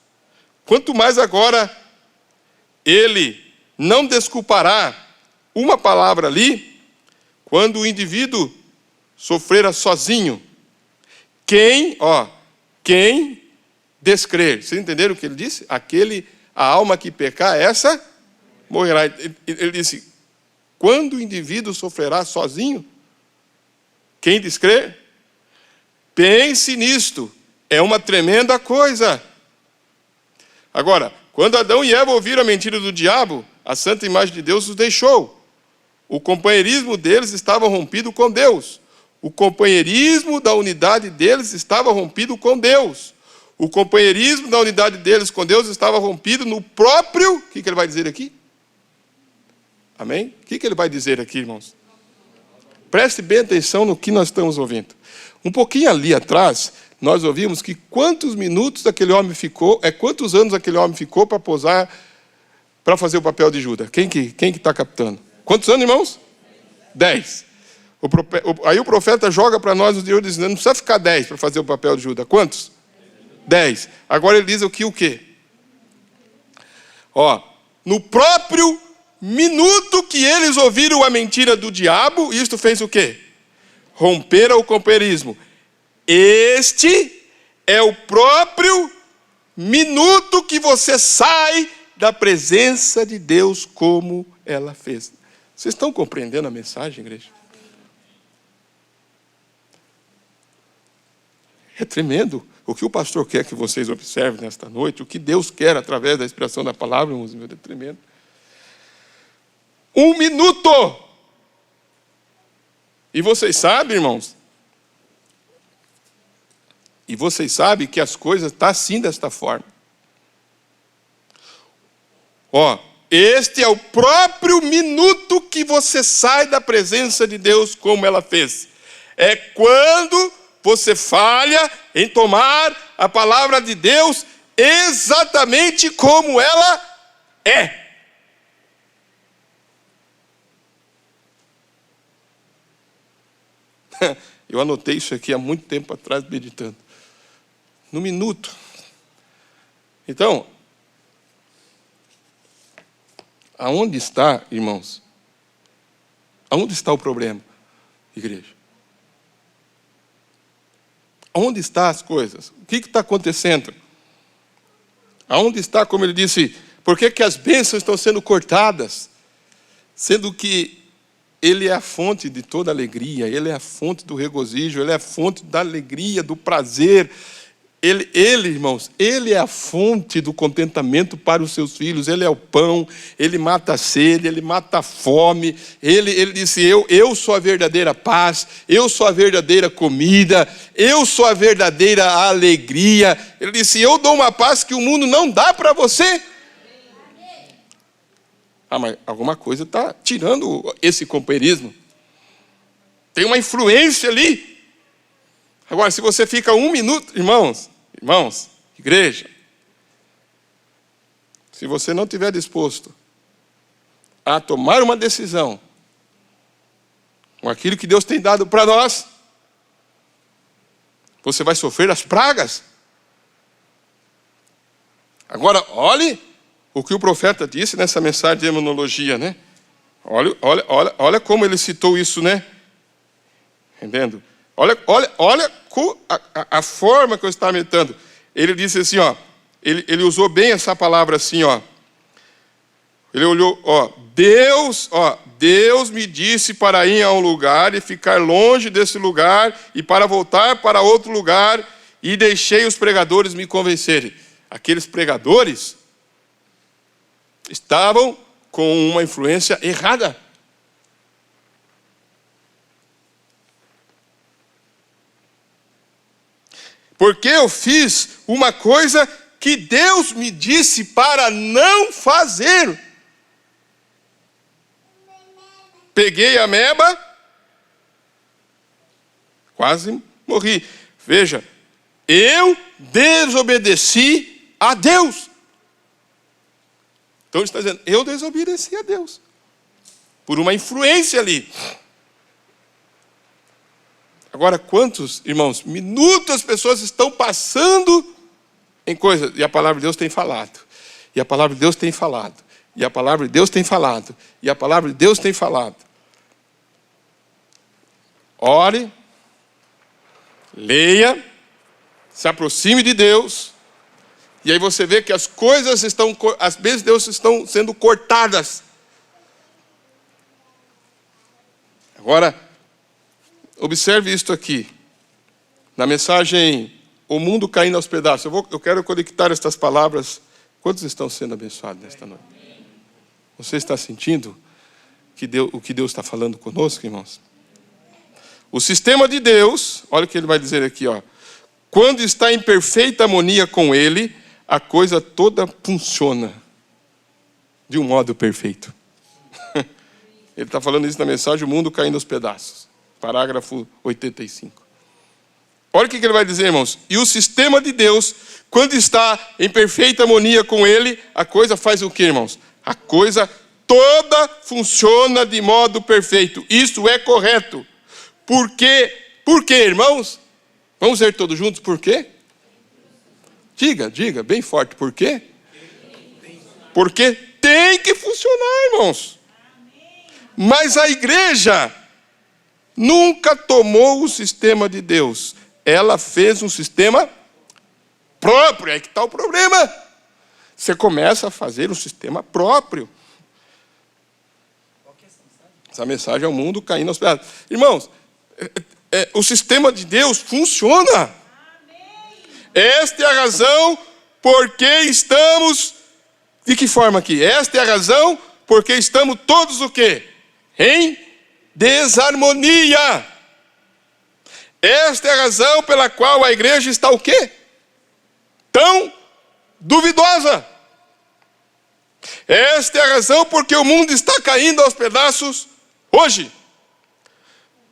quanto mais agora ele não desculpará uma palavra ali, quando o indivíduo sofrerá sozinho. Quem descrer, vocês entenderam o que ele disse? A alma que pecar, essa morrerá. Ele disse, quando o indivíduo sofrerá sozinho, quem descrer? Pense nisto, é uma tremenda coisa. Agora, quando Adão e Eva ouviram a mentira do diabo, a santa imagem de Deus os deixou. O companheirismo deles estava rompido com Deus. O companheirismo da unidade deles estava rompido com Deus. O companheirismo da unidade deles com Deus estava rompido no próprio... O que ele vai dizer aqui? Amém? O que ele vai dizer aqui, irmãos? Preste bem atenção no que nós estamos ouvindo. Um pouquinho ali atrás, nós ouvimos que quantos minutos aquele homem ficou, quantos anos aquele homem ficou para posar, para fazer o papel de Judas. Quem que está captando? Quantos anos, irmãos? 10. Aí o profeta joga para nós os dias dizendo, não precisa ficar 10 para fazer o papel de Judas. Quantos? 10. Agora ele diz o quê? No próprio minuto que eles ouviram a mentira do diabo, isto fez o quê? Romperam o companheirismo. Este é o próprio minuto que você sai da presença de Deus como ela fez. Vocês estão compreendendo a mensagem, igreja? É tremendo o que o pastor quer que vocês observem nesta noite, o que Deus quer através da inspiração da palavra, irmãos, é tremendo. 1 minuto! E vocês sabem, irmãos, que as coisas estão assim desta forma. Este é o próprio minuto que você sai da presença de Deus como ela fez. É quando você falha em tomar a palavra de Deus exatamente como ela é. Eu anotei isso aqui há muito tempo atrás, meditando. No minuto. Então, aonde está, irmãos? Aonde está o problema, igreja? Aonde estão as coisas? O que está acontecendo? Aonde está, como ele disse, por que as bênçãos estão sendo cortadas? Sendo que Ele é a fonte de toda alegria, Ele é a fonte do regozijo, Ele é a fonte da alegria, do prazer. irmãos, ele é a fonte do contentamento para os seus filhos. Ele é o pão, ele mata a sede, ele mata a fome. Ele disse, eu sou a verdadeira paz, eu sou a verdadeira comida, eu sou a verdadeira alegria. Ele disse, eu dou uma paz que o mundo não dá para você. Mas alguma coisa está tirando esse companheirismo. Tem uma influência ali. Agora, se você fica 1 minuto, irmãos, igreja, se você não estiver disposto a tomar uma decisão com aquilo que Deus tem dado para nós, você vai sofrer as pragas. Agora, olhe o que o profeta disse nessa mensagem de demonologia, né? Olha como ele citou isso, né? Entendendo? Olha a forma que eu estava meditando. Ele disse assim, ó, ele usou bem essa palavra assim, ó. Ele olhou, Deus me disse para ir a um lugar e ficar longe desse lugar e para voltar para outro lugar, e deixei os pregadores me convencerem. Aqueles pregadores estavam com uma influência errada. Porque eu fiz uma coisa que Deus me disse para não fazer. Peguei a ameba, quase morri. Veja, eu desobedeci a Deus. Então ele está dizendo, eu desobedeci a Deus. Por uma influência ali. Agora, quantos, irmãos, minutos as pessoas estão passando em coisas, e a palavra de Deus tem falado, e a palavra de Deus tem falado, e a palavra de Deus tem falado, e a palavra de Deus tem falado. Ore, leia, se aproxime de Deus, e aí você vê que as coisas estão, as bênçãos de Deus estão sendo cortadas. Agora, observe isto aqui, na mensagem O Mundo Caindo aos Pedaços. Eu quero conectar estas palavras. Quantos estão sendo abençoados nesta noite? Você está sentindo o que Deus está falando conosco, irmãos? O sistema de Deus, olha o que ele vai dizer aqui, ó. Quando está em perfeita harmonia com Ele, a coisa toda funciona de um modo perfeito. Ele está falando isso na mensagem O Mundo Caindo aos Pedaços. Parágrafo 85. Olha o que ele vai dizer, irmãos. E o sistema de Deus, quando está em perfeita harmonia com Ele, a coisa faz o quê, irmãos? A coisa toda funciona de modo perfeito. Isso é correto. Por quê, irmãos? Vamos ver todos juntos por quê? Diga, bem forte, por quê? Porque tem que funcionar, irmãos. Mas a igreja nunca tomou o sistema de Deus. Ela fez um sistema próprio. É que está o problema. Você começa a fazer um sistema próprio. Essa mensagem é o mundo caindo aos pedaços. Irmãos, o sistema de Deus funciona. Esta é a razão porque estamos... De que forma aqui? Esta é a razão porque estamos todos o quê? Em desarmonia. Esta é a razão pela qual a igreja está o quê? Tão duvidosa. Esta é a razão porque o mundo está caindo aos pedaços hoje.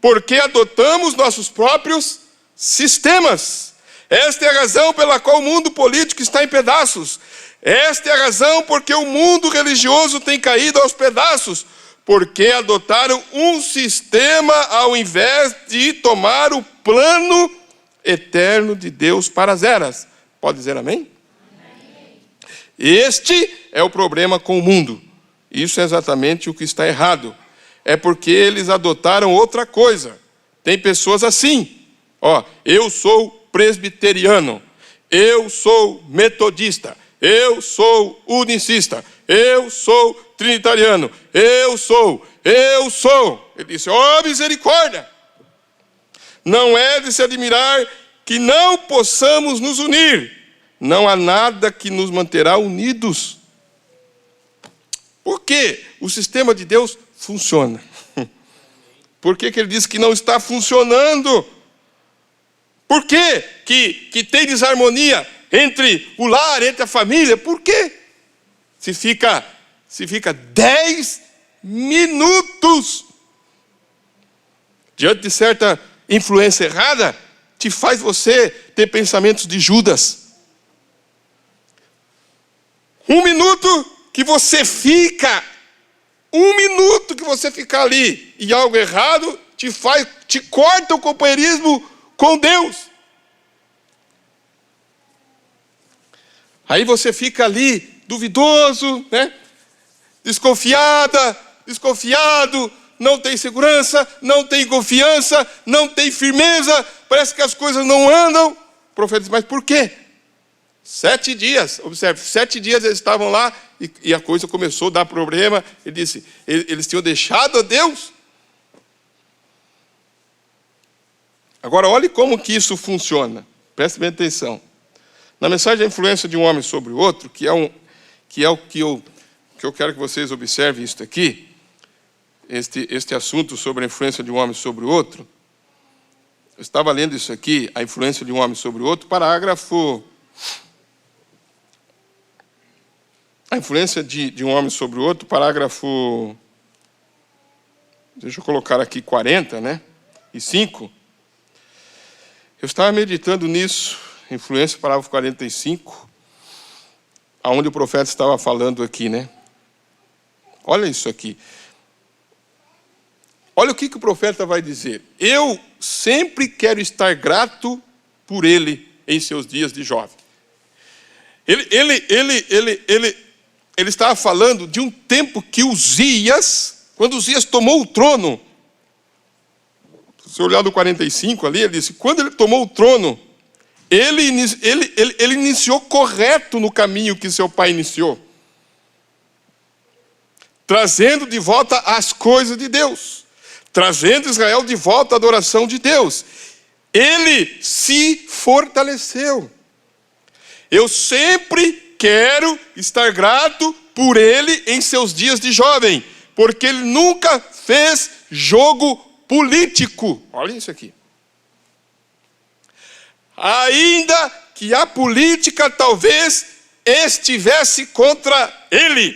Porque adotamos nossos próprios sistemas. Esta é a razão pela qual o mundo político está em pedaços. Esta é a razão porque o mundo religioso tem caído aos pedaços. Porque adotaram um sistema ao invés de tomar o plano eterno de Deus para as eras. Pode dizer amém? Amém. Este é o problema com o mundo. Isso é exatamente o que está errado. É porque eles adotaram outra coisa. Tem pessoas assim. Eu sou presbiteriano. Eu sou metodista. Eu sou unicista. Eu sou trinitariano. Eu sou. Ele disse, misericórdia. Não é de se admirar que não possamos nos unir. Não há nada que nos manterá unidos. Por que o sistema de Deus funciona? Por que ele diz que não está funcionando? Por que tem desarmonia entre o lar, entre a família? Por quê? Se fica 10 minutos diante de certa influência errada, te faz você ter pensamentos de Judas. 1 minuto que você fica, 1 minuto que você fica ali e algo errado te corta o companheirismo com Deus. Aí você fica ali duvidoso, né? Desconfiado, não tem segurança, não tem confiança, não tem firmeza, parece que as coisas não andam. O profeta diz, mas por quê? 7 dias, observe, 7 dias eles estavam lá e a coisa começou a dar problema. Ele disse, eles tinham deixado a Deus. Agora, olhe como que isso funciona. Preste bem atenção. Na mensagem A Influência de um Homem sobre o Outro, que é o que eu quero que vocês observem isso aqui, este assunto sobre a influência de um homem sobre o outro, eu estava lendo isso aqui, a influência de um homem sobre o outro, parágrafo... A influência de um homem sobre o outro, parágrafo... Deixa eu colocar aqui 40, né? E 5. Eu estava meditando nisso, influência, parágrafo 45, aonde o profeta estava falando aqui, né? Olha isso aqui. Olha o que o profeta vai dizer. Eu sempre quero estar grato por ele em seus dias de jovem. Ele estava falando de um tempo que Uzias, quando Uzias tomou o trono, se você olhar no 45 ali, ele disse, quando ele tomou o trono, ele iniciou correto no caminho que seu pai iniciou, trazendo de volta as coisas de Deus, trazendo Israel de volta à adoração de Deus. Ele se fortaleceu. Eu sempre quero estar grato por ele em seus dias de jovem, porque ele nunca fez jogo político. Olha isso aqui. Ainda que a política talvez estivesse contra ele,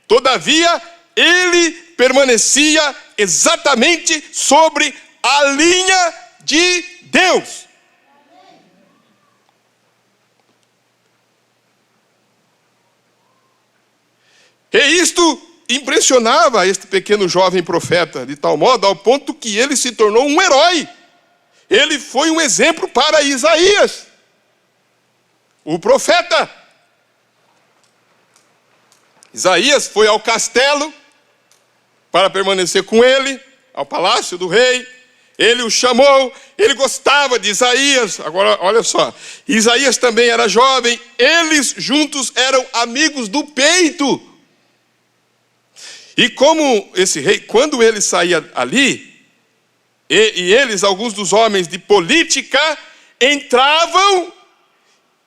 todavia ele permanecia exatamente sobre a linha de Deus. E isto impressionava este pequeno jovem profeta, de tal modo, ao ponto que ele se tornou um herói. Ele foi um exemplo para Isaías, o profeta. Isaías foi ao castelo para permanecer com ele, ao palácio do rei. Ele o chamou, ele gostava de Isaías. Agora, olha só, Isaías também era jovem, eles juntos eram amigos do peito. E como esse rei, quando ele saía ali, e eles, alguns dos homens de política, entravam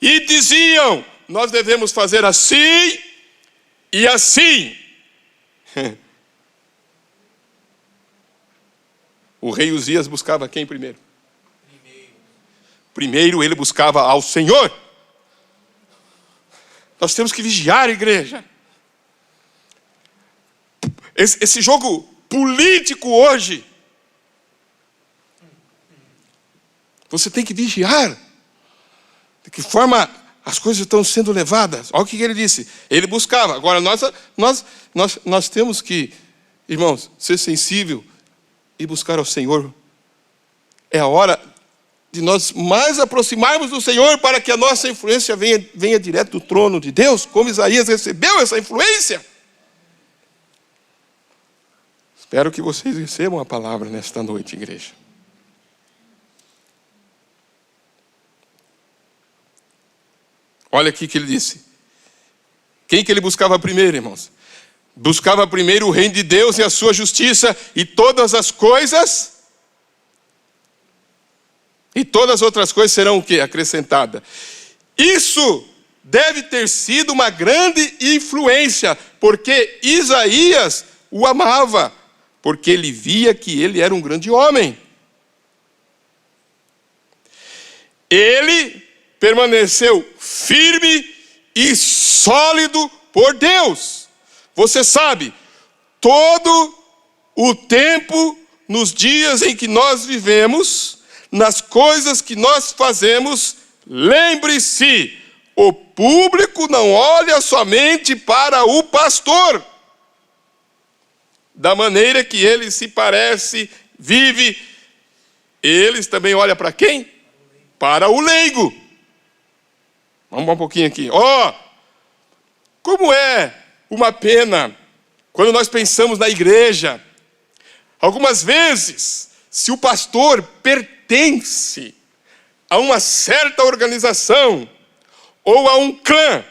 e diziam, nós devemos fazer assim e assim. O rei Uzias buscava quem primeiro? Primeiro ele buscava ao Senhor. Nós temos que vigiar, igreja. Esse jogo político hoje, você tem que vigiar. De que forma as coisas estão sendo levadas. Olha o que ele disse. Ele buscava. Agora nós temos que, irmãos, ser sensível e buscar ao Senhor. É a hora de nós mais aproximarmos do Senhor para que a nossa influência venha direto do trono de Deus, como Isaías recebeu essa influência. Espero que vocês recebam a palavra nesta noite, igreja. Olha aqui que ele disse. Quem que ele buscava primeiro, irmãos? Buscava primeiro o reino de Deus e a sua justiça, e todas as coisas E todas as outras coisas serão o quê? Acrescentadas. Isso deve ter sido uma grande influência, porque Isaías o amava, porque ele via que ele era um grande homem. Ele permaneceu firme e sólido por Deus. Você sabe, todo o tempo, nos dias em que nós vivemos, nas coisas que nós fazemos, lembre-se, o público não olha somente para o pastor, da maneira que ele se parece, vive, eles também olham para quem? Para o leigo. Vamos um pouquinho aqui. Como é uma pena quando nós pensamos na igreja. Algumas vezes, se o pastor pertence a uma certa organização ou a um clã,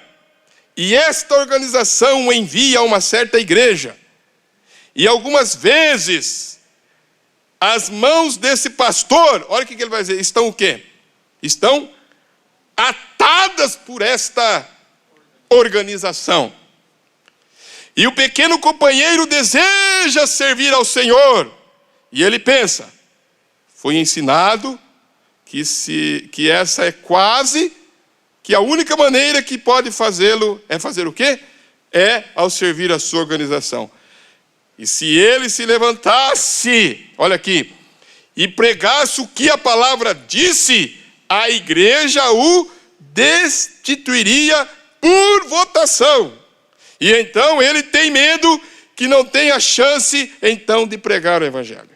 e esta organização o envia a uma certa igreja, e algumas vezes as mãos desse pastor, olha o que ele vai dizer, estão o quê? Estão atadas por esta organização. E o pequeno companheiro deseja servir ao Senhor. E ele pensa, foi ensinado que essa é quase, que a única maneira que pode fazê-lo é fazer o quê? É ao servir a sua organização. E se ele se levantasse, olha aqui, e pregasse o que a palavra disse, a igreja o destituiria por votação. E então ele tem medo que não tenha chance, então, de pregar o evangelho.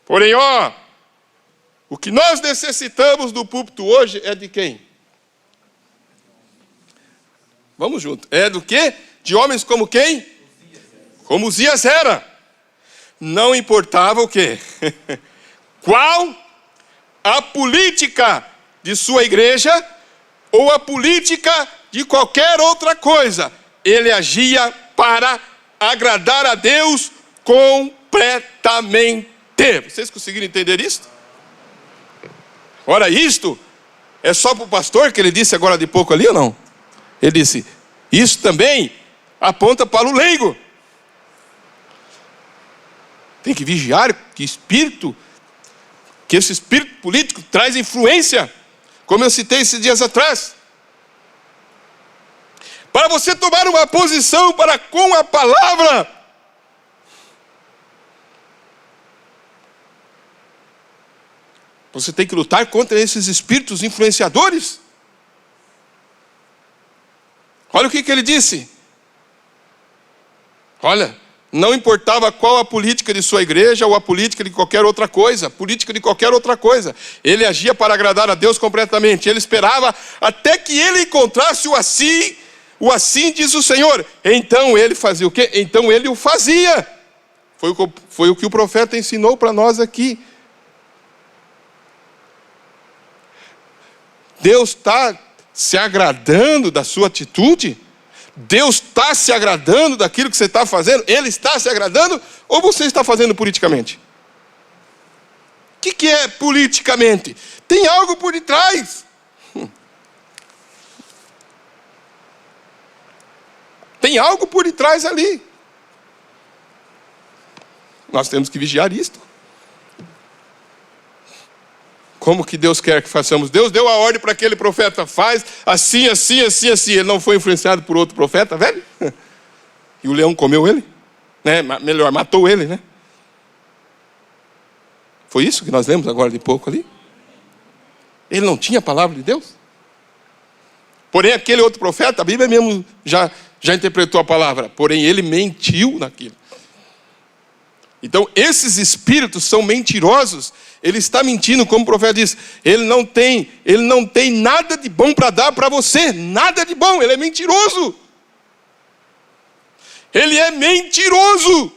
Porém, o que nós necessitamos do púlpito hoje é de quem? Vamos junto. É do quê? De homens como quem? Como Uzias era. Não importava o quê? Qual a política de sua igreja ou a política de qualquer outra coisa. Ele agia para agradar a Deus completamente. Vocês conseguiram entender isso? Ora, isto é só para o pastor que ele disse agora de pouco ali ou não? Ele disse, isso também aponta para o leigo. Tem que vigiar que esse espírito político traz influência, como eu citei esses dias atrás. Para você tomar uma posição para com a palavra, você tem que lutar contra esses espíritos influenciadores. Olha o que ele disse. Olha, não importava qual a política de sua igreja ou a política de qualquer outra coisa. Ele agia para agradar a Deus completamente. Ele esperava até que ele encontrasse o assim diz o Senhor. Então ele fazia o quê? Então ele o fazia. Foi o que o profeta ensinou para nós aqui. Deus está se agradando da sua atitude? Deus está se agradando daquilo que você está fazendo? Ele está se agradando? Ou você está fazendo politicamente? O que é politicamente? Tem algo por detrás. Tem algo por detrás ali. Nós temos que vigiar isto. Como que Deus quer que façamos? Deus deu a ordem para aquele profeta, faz assim, assim, assim, assim. Ele não foi influenciado por outro profeta, velho? E o leão comeu ele? Né? Melhor, matou ele, né? Foi isso que nós lemos agora de pouco ali? Ele não tinha a palavra de Deus? Porém, aquele outro profeta, a Bíblia mesmo já interpretou a palavra. Porém, ele mentiu naquilo. Então, esses espíritos são mentirosos. Ele está mentindo, como o profeta diz. Ele não tem nada de bom para dar para você. Nada de bom. Ele é mentiroso. Ele é mentiroso.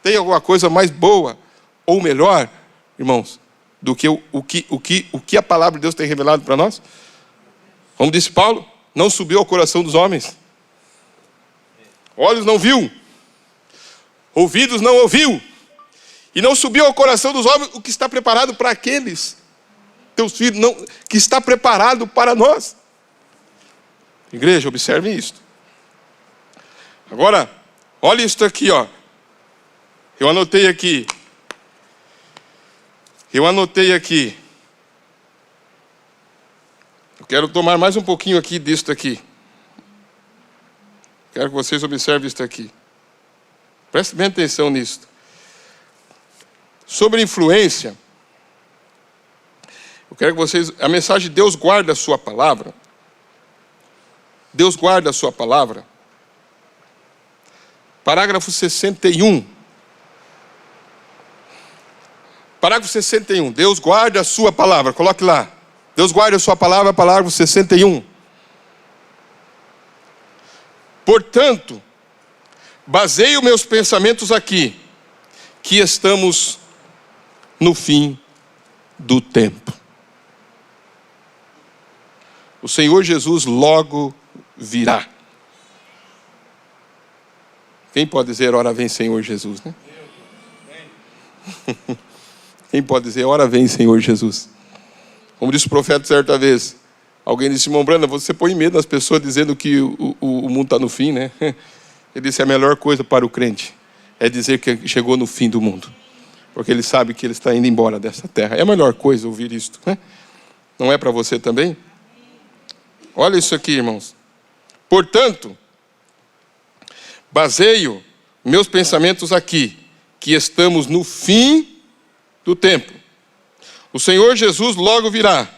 Tem alguma coisa mais boa ou melhor, irmãos, do que o que a palavra de Deus tem revelado para nós? Como disse Paulo, não subiu ao coração dos homens. Olhos não viu. Ouvidos não ouviu. E não subiu ao coração dos homens o que está preparado para aqueles, teus filhos, não, que está preparado para nós. Igreja, observem isto. Agora, olha isso aqui, ó. Eu anotei aqui. Eu quero tomar mais um pouquinho aqui disto aqui. Quero que vocês observem isto aqui. Prestem bem atenção nisso. Sobre influência, eu quero que vocês... A mensagem de Deus guarda a sua palavra. Deus guarda a sua palavra. Parágrafo 61. Parágrafo 61. Deus guarda a sua palavra. Coloque lá. Deus guarda a sua palavra, parágrafo 61. Portanto, baseio meus pensamentos aqui, que estamos no fim do tempo. O Senhor Jesus logo virá. Quem pode dizer, ora vem Senhor Jesus, né? Quem pode dizer, ora vem Senhor Jesus? Como disse o profeta certa vez, alguém disse, irmão Brana, você põe medo nas pessoas dizendo que o mundo está no fim, né? Ele disse, a melhor coisa para o crente é dizer que chegou no fim do mundo. Porque ele sabe que ele está indo embora dessa terra. É a melhor coisa ouvir isto, né? Não é para você também? Olha isso aqui, irmãos. Portanto, baseio meus pensamentos aqui, que estamos no fim do tempo. O Senhor Jesus logo virá.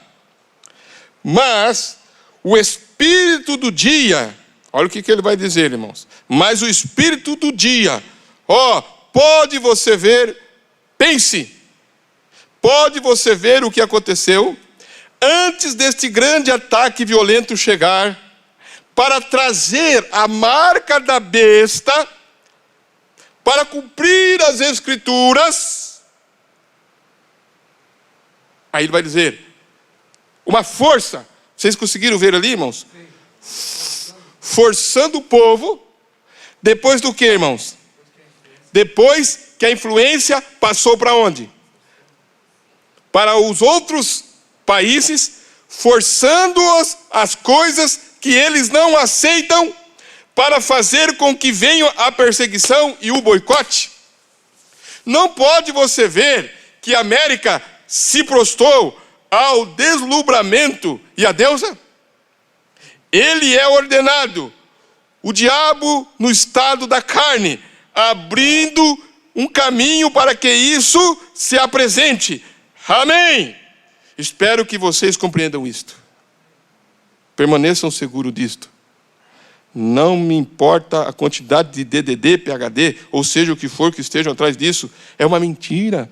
Mas o Espírito do dia, olha o que ele vai dizer, irmãos. Mas o Espírito do dia, pode você ver, pense, pode você ver o que aconteceu antes deste grande ataque violento chegar, para trazer a marca da besta, para cumprir as Escrituras. Aí ele vai dizer, uma força, vocês conseguiram ver ali, irmãos? Forçando o povo, depois do que, irmãos? Depois que a influência passou para onde? Para os outros países, forçando-os as coisas que eles não aceitam, para fazer com que venha a perseguição e o boicote. Não pode você ver que a América se prostrou ao deslumbramento e a deusa? Ele é ordenado, o diabo no estado da carne, abrindo um caminho para que isso se apresente. Amém! Espero que vocês compreendam isto. Permaneçam seguros disto. Não me importa a quantidade de DDD, PHD, ou seja, o que for que estejam atrás disso, é uma mentira.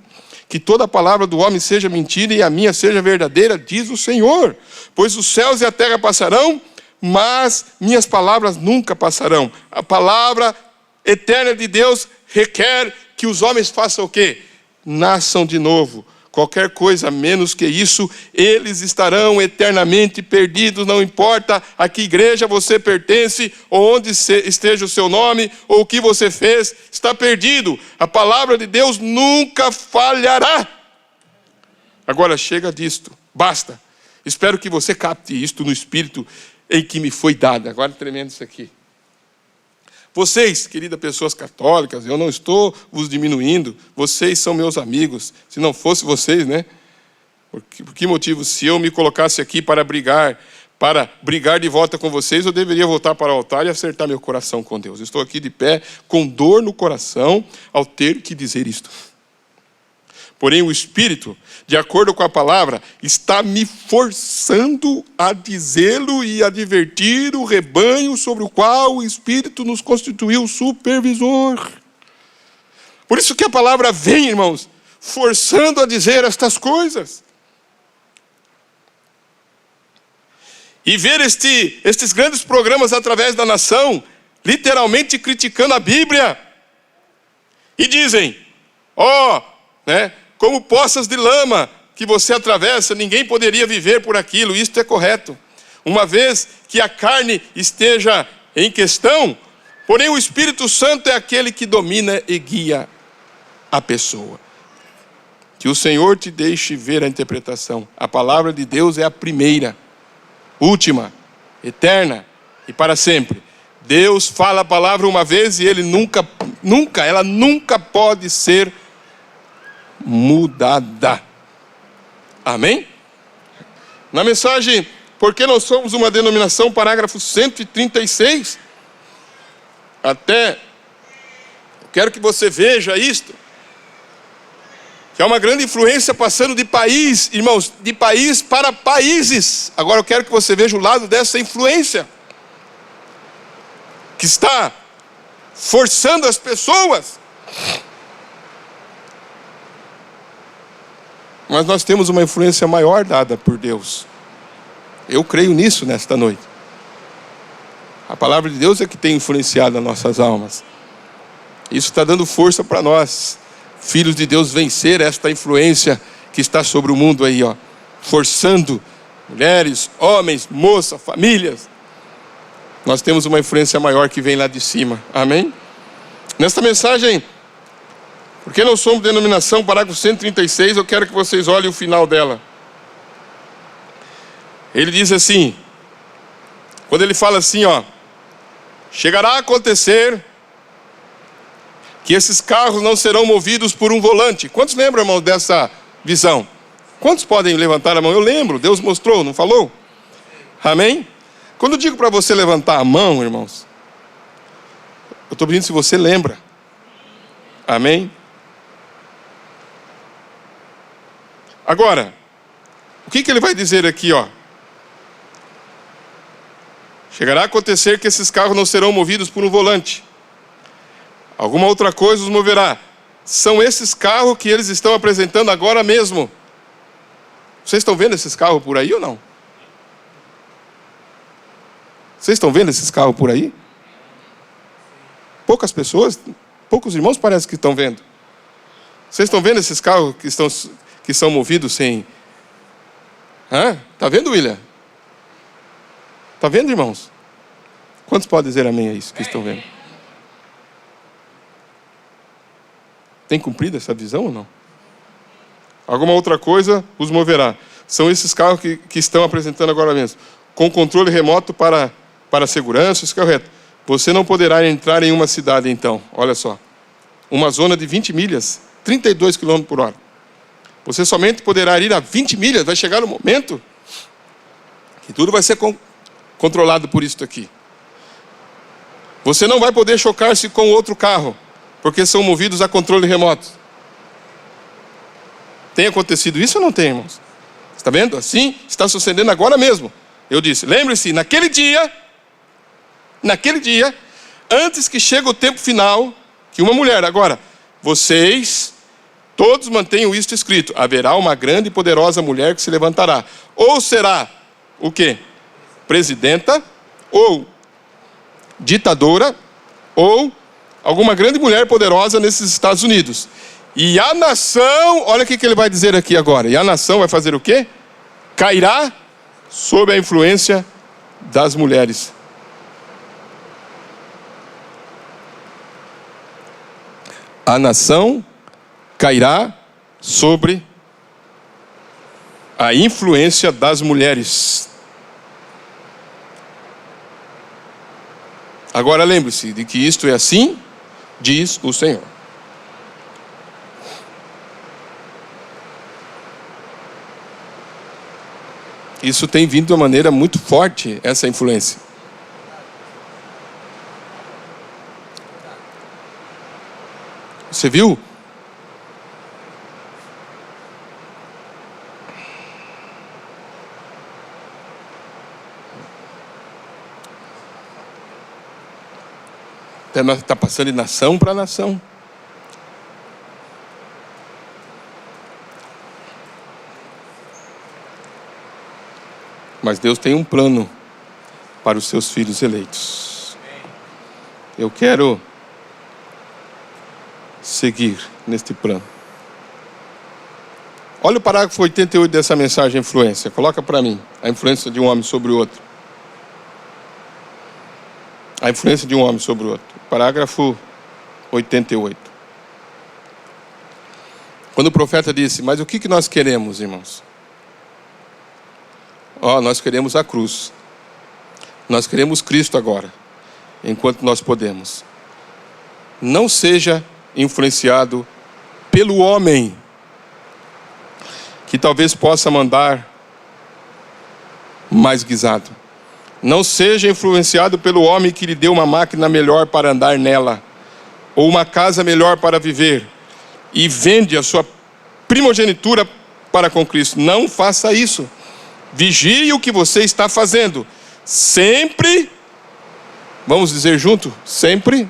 Que toda a palavra do homem seja mentira e a minha seja verdadeira, diz o Senhor. Pois os céus e a terra passarão, mas minhas palavras nunca passarão. A palavra eterna de Deus requer que os homens façam o quê? Nasçam de novo. Qualquer coisa menos que isso, eles estarão eternamente perdidos, não importa a que igreja você pertence, ou onde esteja o seu nome, ou o que você fez, está perdido. A palavra de Deus nunca falhará. Agora chega disto, basta. Espero que você capte isto no espírito em que me foi dado. Agora tremendo isso aqui. Vocês, queridas pessoas católicas, eu não estou vos diminuindo, vocês são meus amigos. Se não fosse vocês, né? Por que motivo? Se eu me colocasse aqui para brigar de volta com vocês, eu deveria voltar para o altar e acertar meu coração com Deus. Estou aqui de pé, com dor no coração, ao ter que dizer isto. Porém, o Espírito, de acordo com a palavra, está me forçando a dizê-lo e advertir o rebanho sobre o qual o Espírito nos constituiu supervisor. Por isso que a palavra vem, irmãos, forçando a dizer estas coisas. E ver estes grandes programas através da nação, literalmente criticando a Bíblia. E dizem, como poças de lama que você atravessa, ninguém poderia viver por aquilo. Isto é correto. Uma vez que a carne esteja em questão, porém o Espírito Santo é aquele que domina e guia a pessoa. Que o Senhor te deixe ver a interpretação. A palavra de Deus é a primeira, última, eterna e para sempre. Deus fala a palavra uma vez e ela nunca pode ser mudada. Amém? Na mensagem, porque nós somos uma denominação, parágrafo 136, quero que você veja isto, que é uma grande influência passando de país, irmãos, de país para países. Agora eu quero que você veja o lado dessa influência, que está forçando as pessoas. Mas nós temos uma influência maior dada por Deus. Eu creio nisso nesta noite. A palavra de Deus é que tem influenciado as nossas almas. Isso está dando força para nós, filhos de Deus, vencer esta influência que está sobre o mundo aí, ó, forçando mulheres, homens, moças, famílias. Nós temos uma influência maior que vem lá de cima. Amém? Nesta mensagem, porque não somos denominação, parágrafo 136, eu quero que vocês olhem o final dela. Ele diz assim, quando ele fala assim, ó, chegará a acontecer que esses carros não serão movidos por um volante. Quantos lembram, irmãos, dessa visão? Quantos podem levantar a mão? Eu lembro, Deus mostrou, não falou? Amém? Quando eu digo para você levantar a mão, irmãos, eu estou pedindo se você lembra. Amém? Agora, o que ele vai dizer aqui, ó? Chegará a acontecer que esses carros não serão movidos por um volante. Alguma outra coisa os moverá. São esses carros que eles estão apresentando agora mesmo. Vocês estão vendo esses carros por aí ou não? Vocês estão vendo esses carros por aí? Poucas pessoas, poucos irmãos parece que estão vendo. Vocês estão vendo esses carros que são movidos sem... Está vendo, William? Está vendo, irmãos? Quantos podem dizer amém a isso que estão vendo? Tem cumprido essa visão ou não? Alguma outra coisa os moverá. São esses carros que estão apresentando agora mesmo. Com controle remoto para segurança, isso que é correto. Você não poderá entrar em uma cidade então. Olha só. Uma zona de 20 milhas, 32 km por hora. Você somente poderá ir a 20 milhas. Vai chegar um momento que tudo vai ser controlado por isso aqui. Você não vai poder chocar-se com outro carro, porque são movidos a controle remoto. Tem acontecido isso ou não tem, irmãos? Está vendo? Assim está sucedendo agora mesmo. Eu disse, lembre-se, naquele dia, antes que chegue o tempo final, que uma mulher, agora, vocês, todos mantenham isto escrito, haverá uma grande e poderosa mulher que se levantará. Ou será, o quê? Presidenta, ou ditadora, ou alguma grande mulher poderosa nesses Estados Unidos. E a nação, olha o que ele vai dizer aqui agora. E a nação vai fazer o quê? Cairá sob a influência das mulheres. A nação cairá sobre a influência das mulheres. Agora lembre-se de que isto é assim, diz o Senhor. Isso tem vindo de uma maneira muito forte, essa influência. Você viu? Está passando de nação para nação. Mas Deus tem um plano para os seus filhos eleitos. Eu quero seguir neste plano. Olha o parágrafo 88 dessa mensagem, influência. Coloca para mim a influência de um homem sobre o outro. A influência de um homem sobre o outro. Parágrafo 88. Quando o profeta disse: mas o que nós queremos, irmãos? Nós queremos a cruz. Nós queremos Cristo agora, enquanto nós podemos. Não seja influenciado pelo homem, que talvez possa mandar mais guisado. Não seja influenciado pelo homem que lhe deu uma máquina melhor para andar nela, ou uma casa melhor para viver, e vende a sua primogenitura para com Cristo. Não faça isso. Vigie o que você está fazendo. Sempre, vamos dizer junto, sempre,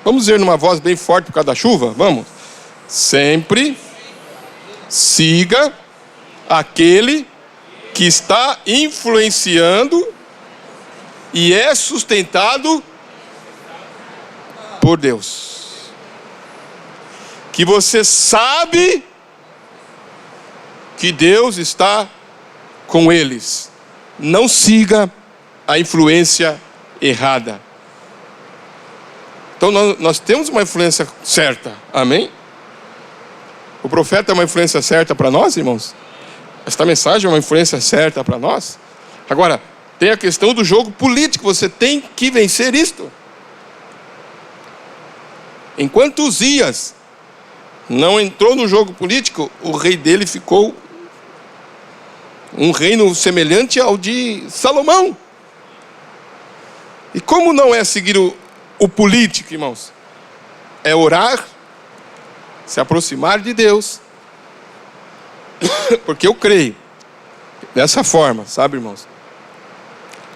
vamos dizer numa voz bem forte por causa da chuva, vamos. Sempre siga aquele que está influenciando e é sustentado por Deus. Que você sabe que Deus está com eles. Não siga a influência errada. Então nós temos uma influência certa, amém? O profeta é uma influência certa para nós, irmãos? Esta mensagem é uma influência certa para nós? Agora, tem a questão do jogo político, você tem que vencer isto. Enquanto Uzias não entrou no jogo político, o rei dele ficou um reino semelhante ao de Salomão. E como não é seguir o político, irmãos? É orar, se aproximar de Deus. Porque eu creio dessa forma, sabe, irmãos?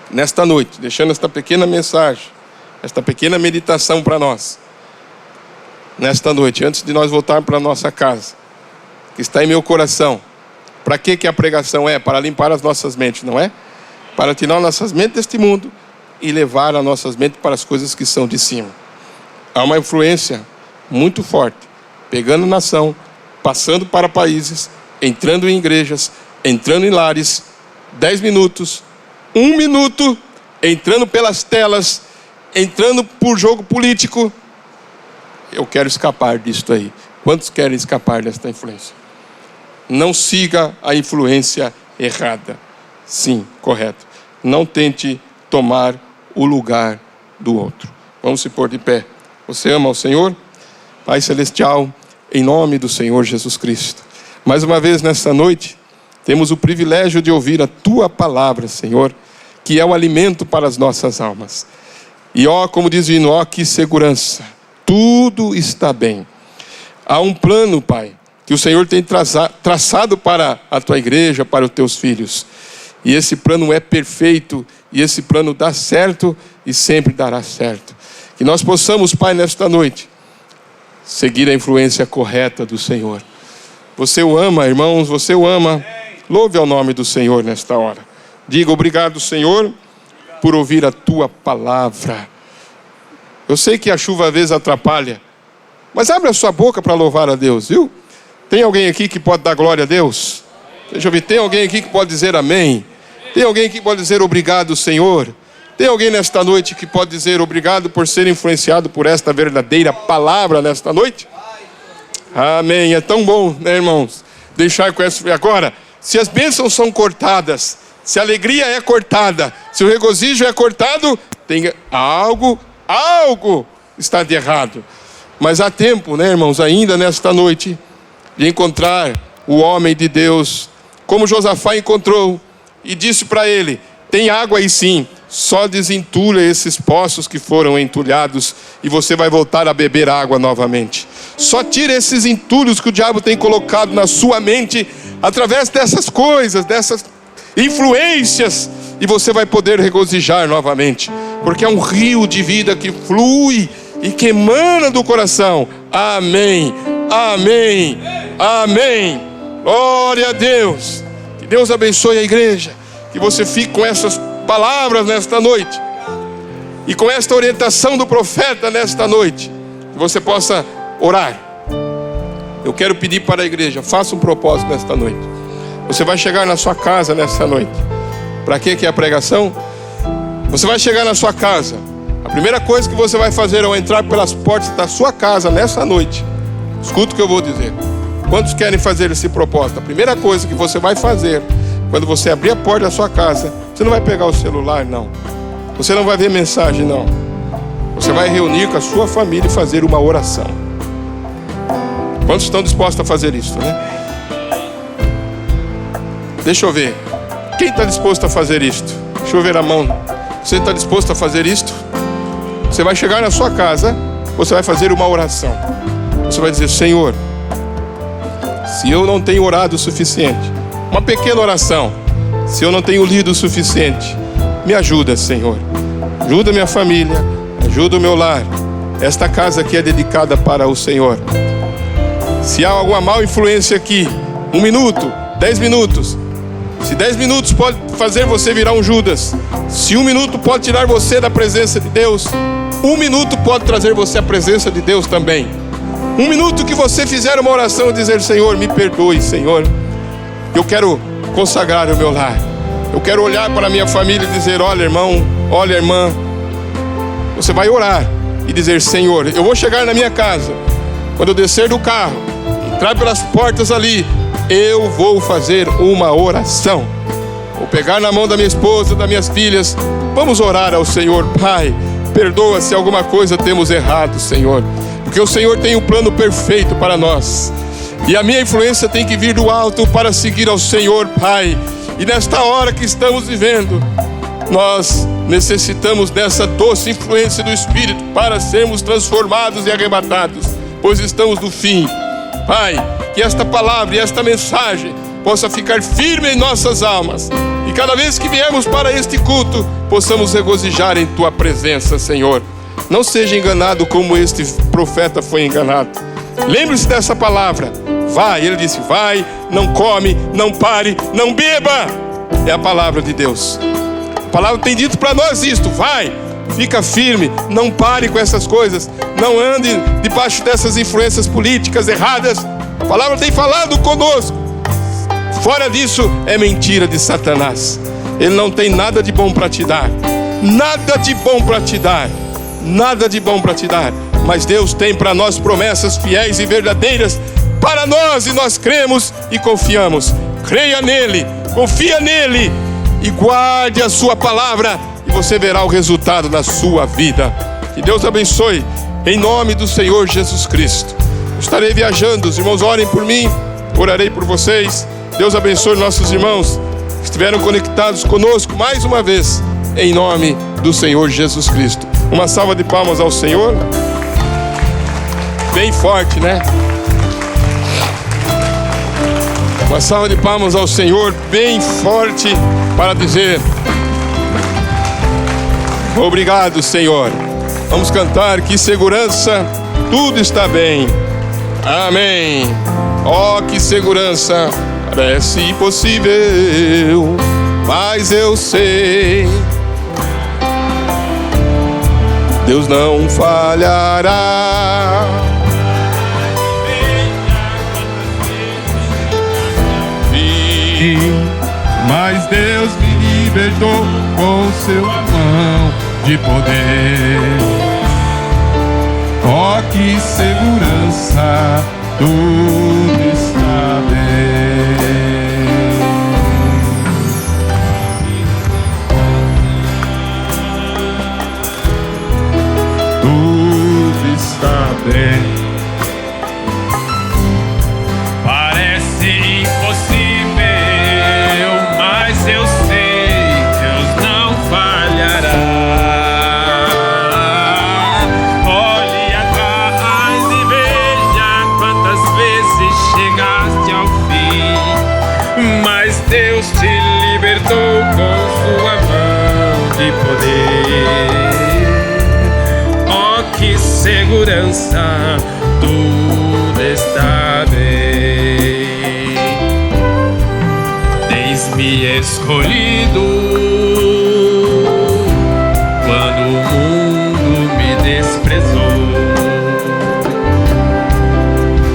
Nesta noite, deixando esta pequena mensagem, esta pequena meditação para nós. Nesta noite, antes de nós voltarmos para a nossa casa, que está em meu coração. Para que a pregação é? Para limpar as nossas mentes, não é? Para tirar nossas mentes deste mundo e levar as nossas mentes para as coisas que são de cima. Há uma influência muito forte, pegando nação, passando para países, entrando em igrejas, entrando em lares, 10 minutos, 1 minuto, entrando pelas telas, entrando por jogo político. Eu quero escapar disto aí. Quantos querem escapar desta influência? Não siga a influência errada. Sim, correto. Não tente tomar o lugar do outro. Vamos se pôr de pé. Você ama o Senhor? Pai Celestial, em nome do Senhor Jesus Cristo. Mais uma vez nesta noite, temos o privilégio de ouvir a Tua palavra, Senhor, que é o alimento para as nossas almas. E como diz o hino, que segurança. Tudo está bem. Há um plano, Pai, que o Senhor tem traçado para a Tua igreja, para os Teus filhos. E esse plano é perfeito, e esse plano dá certo e sempre dará certo. Que nós possamos, Pai, nesta noite, seguir a influência correta do Senhor. Você o ama, irmãos, você o ama. Louve ao nome do Senhor nesta hora. Diga obrigado, Senhor, por ouvir a Tua palavra. Eu sei que a chuva às vezes atrapalha, mas abre a sua boca para louvar a Deus, viu? Tem alguém aqui que pode dar glória a Deus? Deixa eu ver, tem alguém aqui que pode dizer amém? Tem alguém que pode dizer obrigado, Senhor? Tem alguém nesta noite que pode dizer obrigado por ser influenciado por esta verdadeira palavra nesta noite? Amém, é tão bom, né, irmãos? Deixar com essa... Agora, se as bênçãos são cortadas, se a alegria é cortada, se o regozijo é cortado, tem algo está de errado. Mas há tempo, né, irmãos, ainda nesta noite, de encontrar o homem de Deus, como Josafá encontrou, e disse para ele, tem água aí sim, só desentulha esses poços que foram entulhados, e você vai voltar a beber água novamente. Só tira esses entulhos que o diabo tem colocado na sua mente, através dessas coisas, dessas influências, e você vai poder regozijar novamente, porque é um rio de vida que flui e que emana do coração. Amém, amém, amém. Glória a Deus. Que Deus abençoe a igreja, que você fique com essas palavras nesta noite, e com esta orientação do profeta nesta noite, que você possa orar. Eu quero pedir para a igreja, faça um propósito nesta noite. Você vai chegar na sua casa nesta noite. Para que é a pregação? Você vai chegar na sua casa. A primeira coisa que você vai fazer ao entrar pelas portas da sua casa nessa noite, escuta o que eu vou dizer. Quantos querem fazer esse propósito? A primeira coisa que você vai fazer, quando você abrir a porta da sua casa, você não vai pegar o celular, não. Você não vai ver mensagem, não. Você vai reunir com a sua família e fazer uma oração. Quantos estão dispostos a fazer isso, né? Deixa eu ver. Quem está disposto a fazer isto? Deixa eu ver a mão. Você está disposto a fazer isto? Você vai chegar na sua casa, você vai fazer uma oração. Você vai dizer: Senhor, se eu não tenho orado o suficiente, uma pequena oração, se eu não tenho lido o suficiente, me ajuda, Senhor. Ajuda minha família, ajuda o meu lar. Esta casa aqui é dedicada para o Senhor. Se há alguma má influência aqui, 1 minuto, 10 minutos. Se 10 minutos pode fazer você virar um Judas, se 1 minuto pode tirar você da presença de Deus, 1 minuto pode trazer você à presença de Deus também. 1 minuto que você fizer uma oração e dizer: Senhor, me perdoe, Senhor. Eu quero consagrar o meu lar. Eu quero olhar para a minha família e dizer: olha, irmão, olha, irmã. Você vai orar e dizer: Senhor, eu vou chegar na minha casa. Quando eu descer do carro, entrar pelas portas ali, eu vou fazer uma oração. Vou pegar na mão da minha esposa, das minhas filhas. Vamos orar ao Senhor. Pai, perdoa se alguma coisa temos errado, Senhor, porque o Senhor tem um plano perfeito para nós. E a minha influência tem que vir do alto para seguir ao Senhor, Pai. E nesta hora que estamos vivendo, nós necessitamos dessa doce influência do Espírito para sermos transformados e arrebatados, pois estamos no fim. Pai, que esta palavra e esta mensagem possa ficar firme em nossas almas, e cada vez que viemos para este culto, possamos regozijar em Tua presença, Senhor. Não seja enganado como este profeta foi enganado. Lembre-se dessa palavra: vai. Ele disse: vai, não come, não pare, não beba. É a palavra de Deus. A palavra tem dito para nós isto: vai, fica firme, não pare com essas coisas, não ande debaixo dessas influências políticas erradas. A palavra tem falado conosco. Fora disso é mentira de Satanás. Ele não tem nada de bom para te dar. Nada de bom para te dar. Nada de bom para te dar. Mas Deus tem para nós promessas fiéis e verdadeiras para nós, e nós cremos e confiamos. Creia nele, confia nele e guarde a sua palavra, e você verá o resultado na sua vida. Que Deus abençoe, em nome do Senhor Jesus Cristo. Eu estarei viajando, os irmãos orem por mim, orarei por vocês. Deus abençoe nossos irmãos que estiveram conectados conosco mais uma vez, em nome do Senhor Jesus Cristo. Uma salva de palmas ao Senhor. Bem forte, né? Uma salva de palmas ao Senhor bem forte para dizer: obrigado, Senhor. Vamos cantar: que segurança, tudo está bem. Amém. Oh, que segurança, parece impossível, mas eu sei, Deus não falhará. Mas Deus me libertou com seu mão de poder. Oh, que segurança, tudo está bem. Tudo está bem. Parece impossível, mas eu sei, Deus não falhará. Olhe atrás e veja quantas vezes chegaste ao fim, mas Deus te libertou com sua mão de poder. Oh, que segurança, tudo está bem. Tens-me escolhido quando o mundo me desprezou.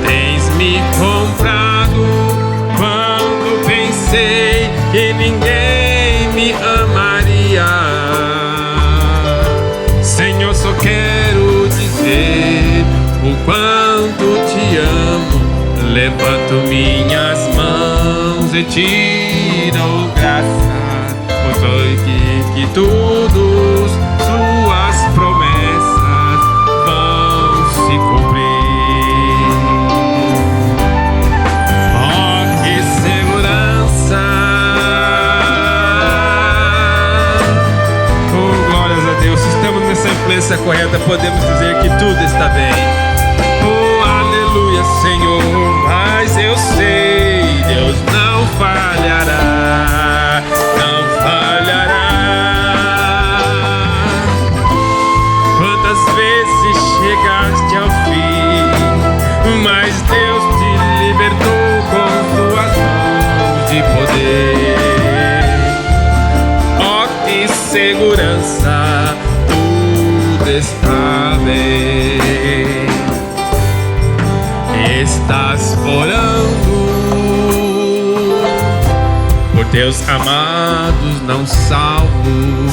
Tens-me comprado quando pensei que ninguém me amaria. Senhor, só quero dizer o quanto te amo. Levanta céus e te dou graças, pois sei que todos suas promessas vão se cumprir. Oh, que segurança! Oh, glórias a Deus. Se estamos nessa influência correta, podemos dizer que tudo está bem. Oh, aleluia, Senhor. Mas eu sei, Deus não falhará, não falhará. Quantas vezes chegaste ao fim, mas Deus te libertou com suas mãos de poder. Oh, que segurança, tudo está bem. Estás orando por teus amados não salvos,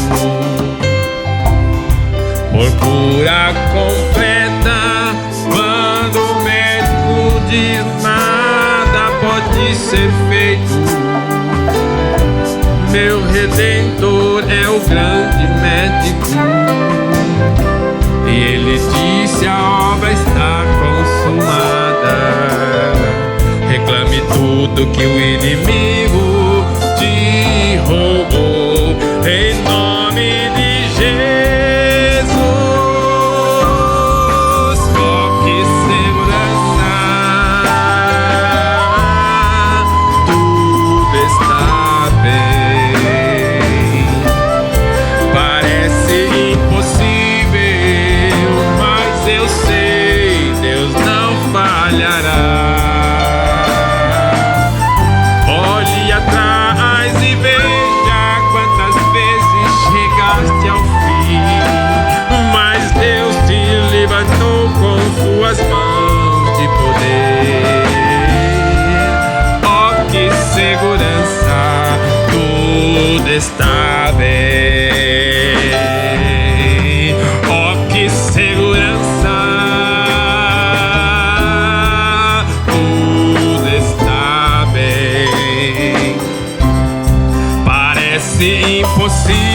por cura completa, quando o médico diz nada pode ser feito. Meu Redentor é o grande médico, e ele disse: a obra está consumada. Reclame tudo que o inimigo te roubou, em nome de Jesus. Oh, que segurança, tudo está bem. Parece impossível, mas eu sei, Deus não falhará. Olhe atrás e veja quantas vezes chegaste ao fim, mas Deus te levantou com suas mãos de poder. Oh, que segurança, tudo está bem. Oh, que segurança, tudo está bem. Parece impossível,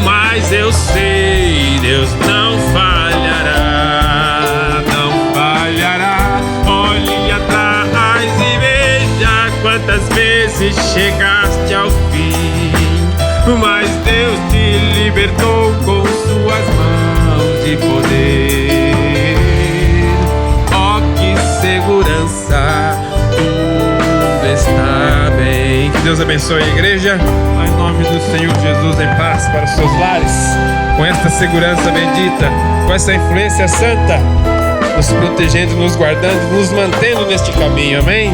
mas eu sei, Deus não falhará, não falhará. Olhe atrás e veja quantas vezes chegaste ao fim, mas Deus te libertou com suas mãos de poder. Oh, que segurança, tudo está bem. Que Deus abençoe a igreja. Vai em nome do Senhor Jesus, em paz para os seus lares, com esta segurança bendita, com essa influência santa, nos protegendo, nos guardando, nos mantendo neste caminho. Amém?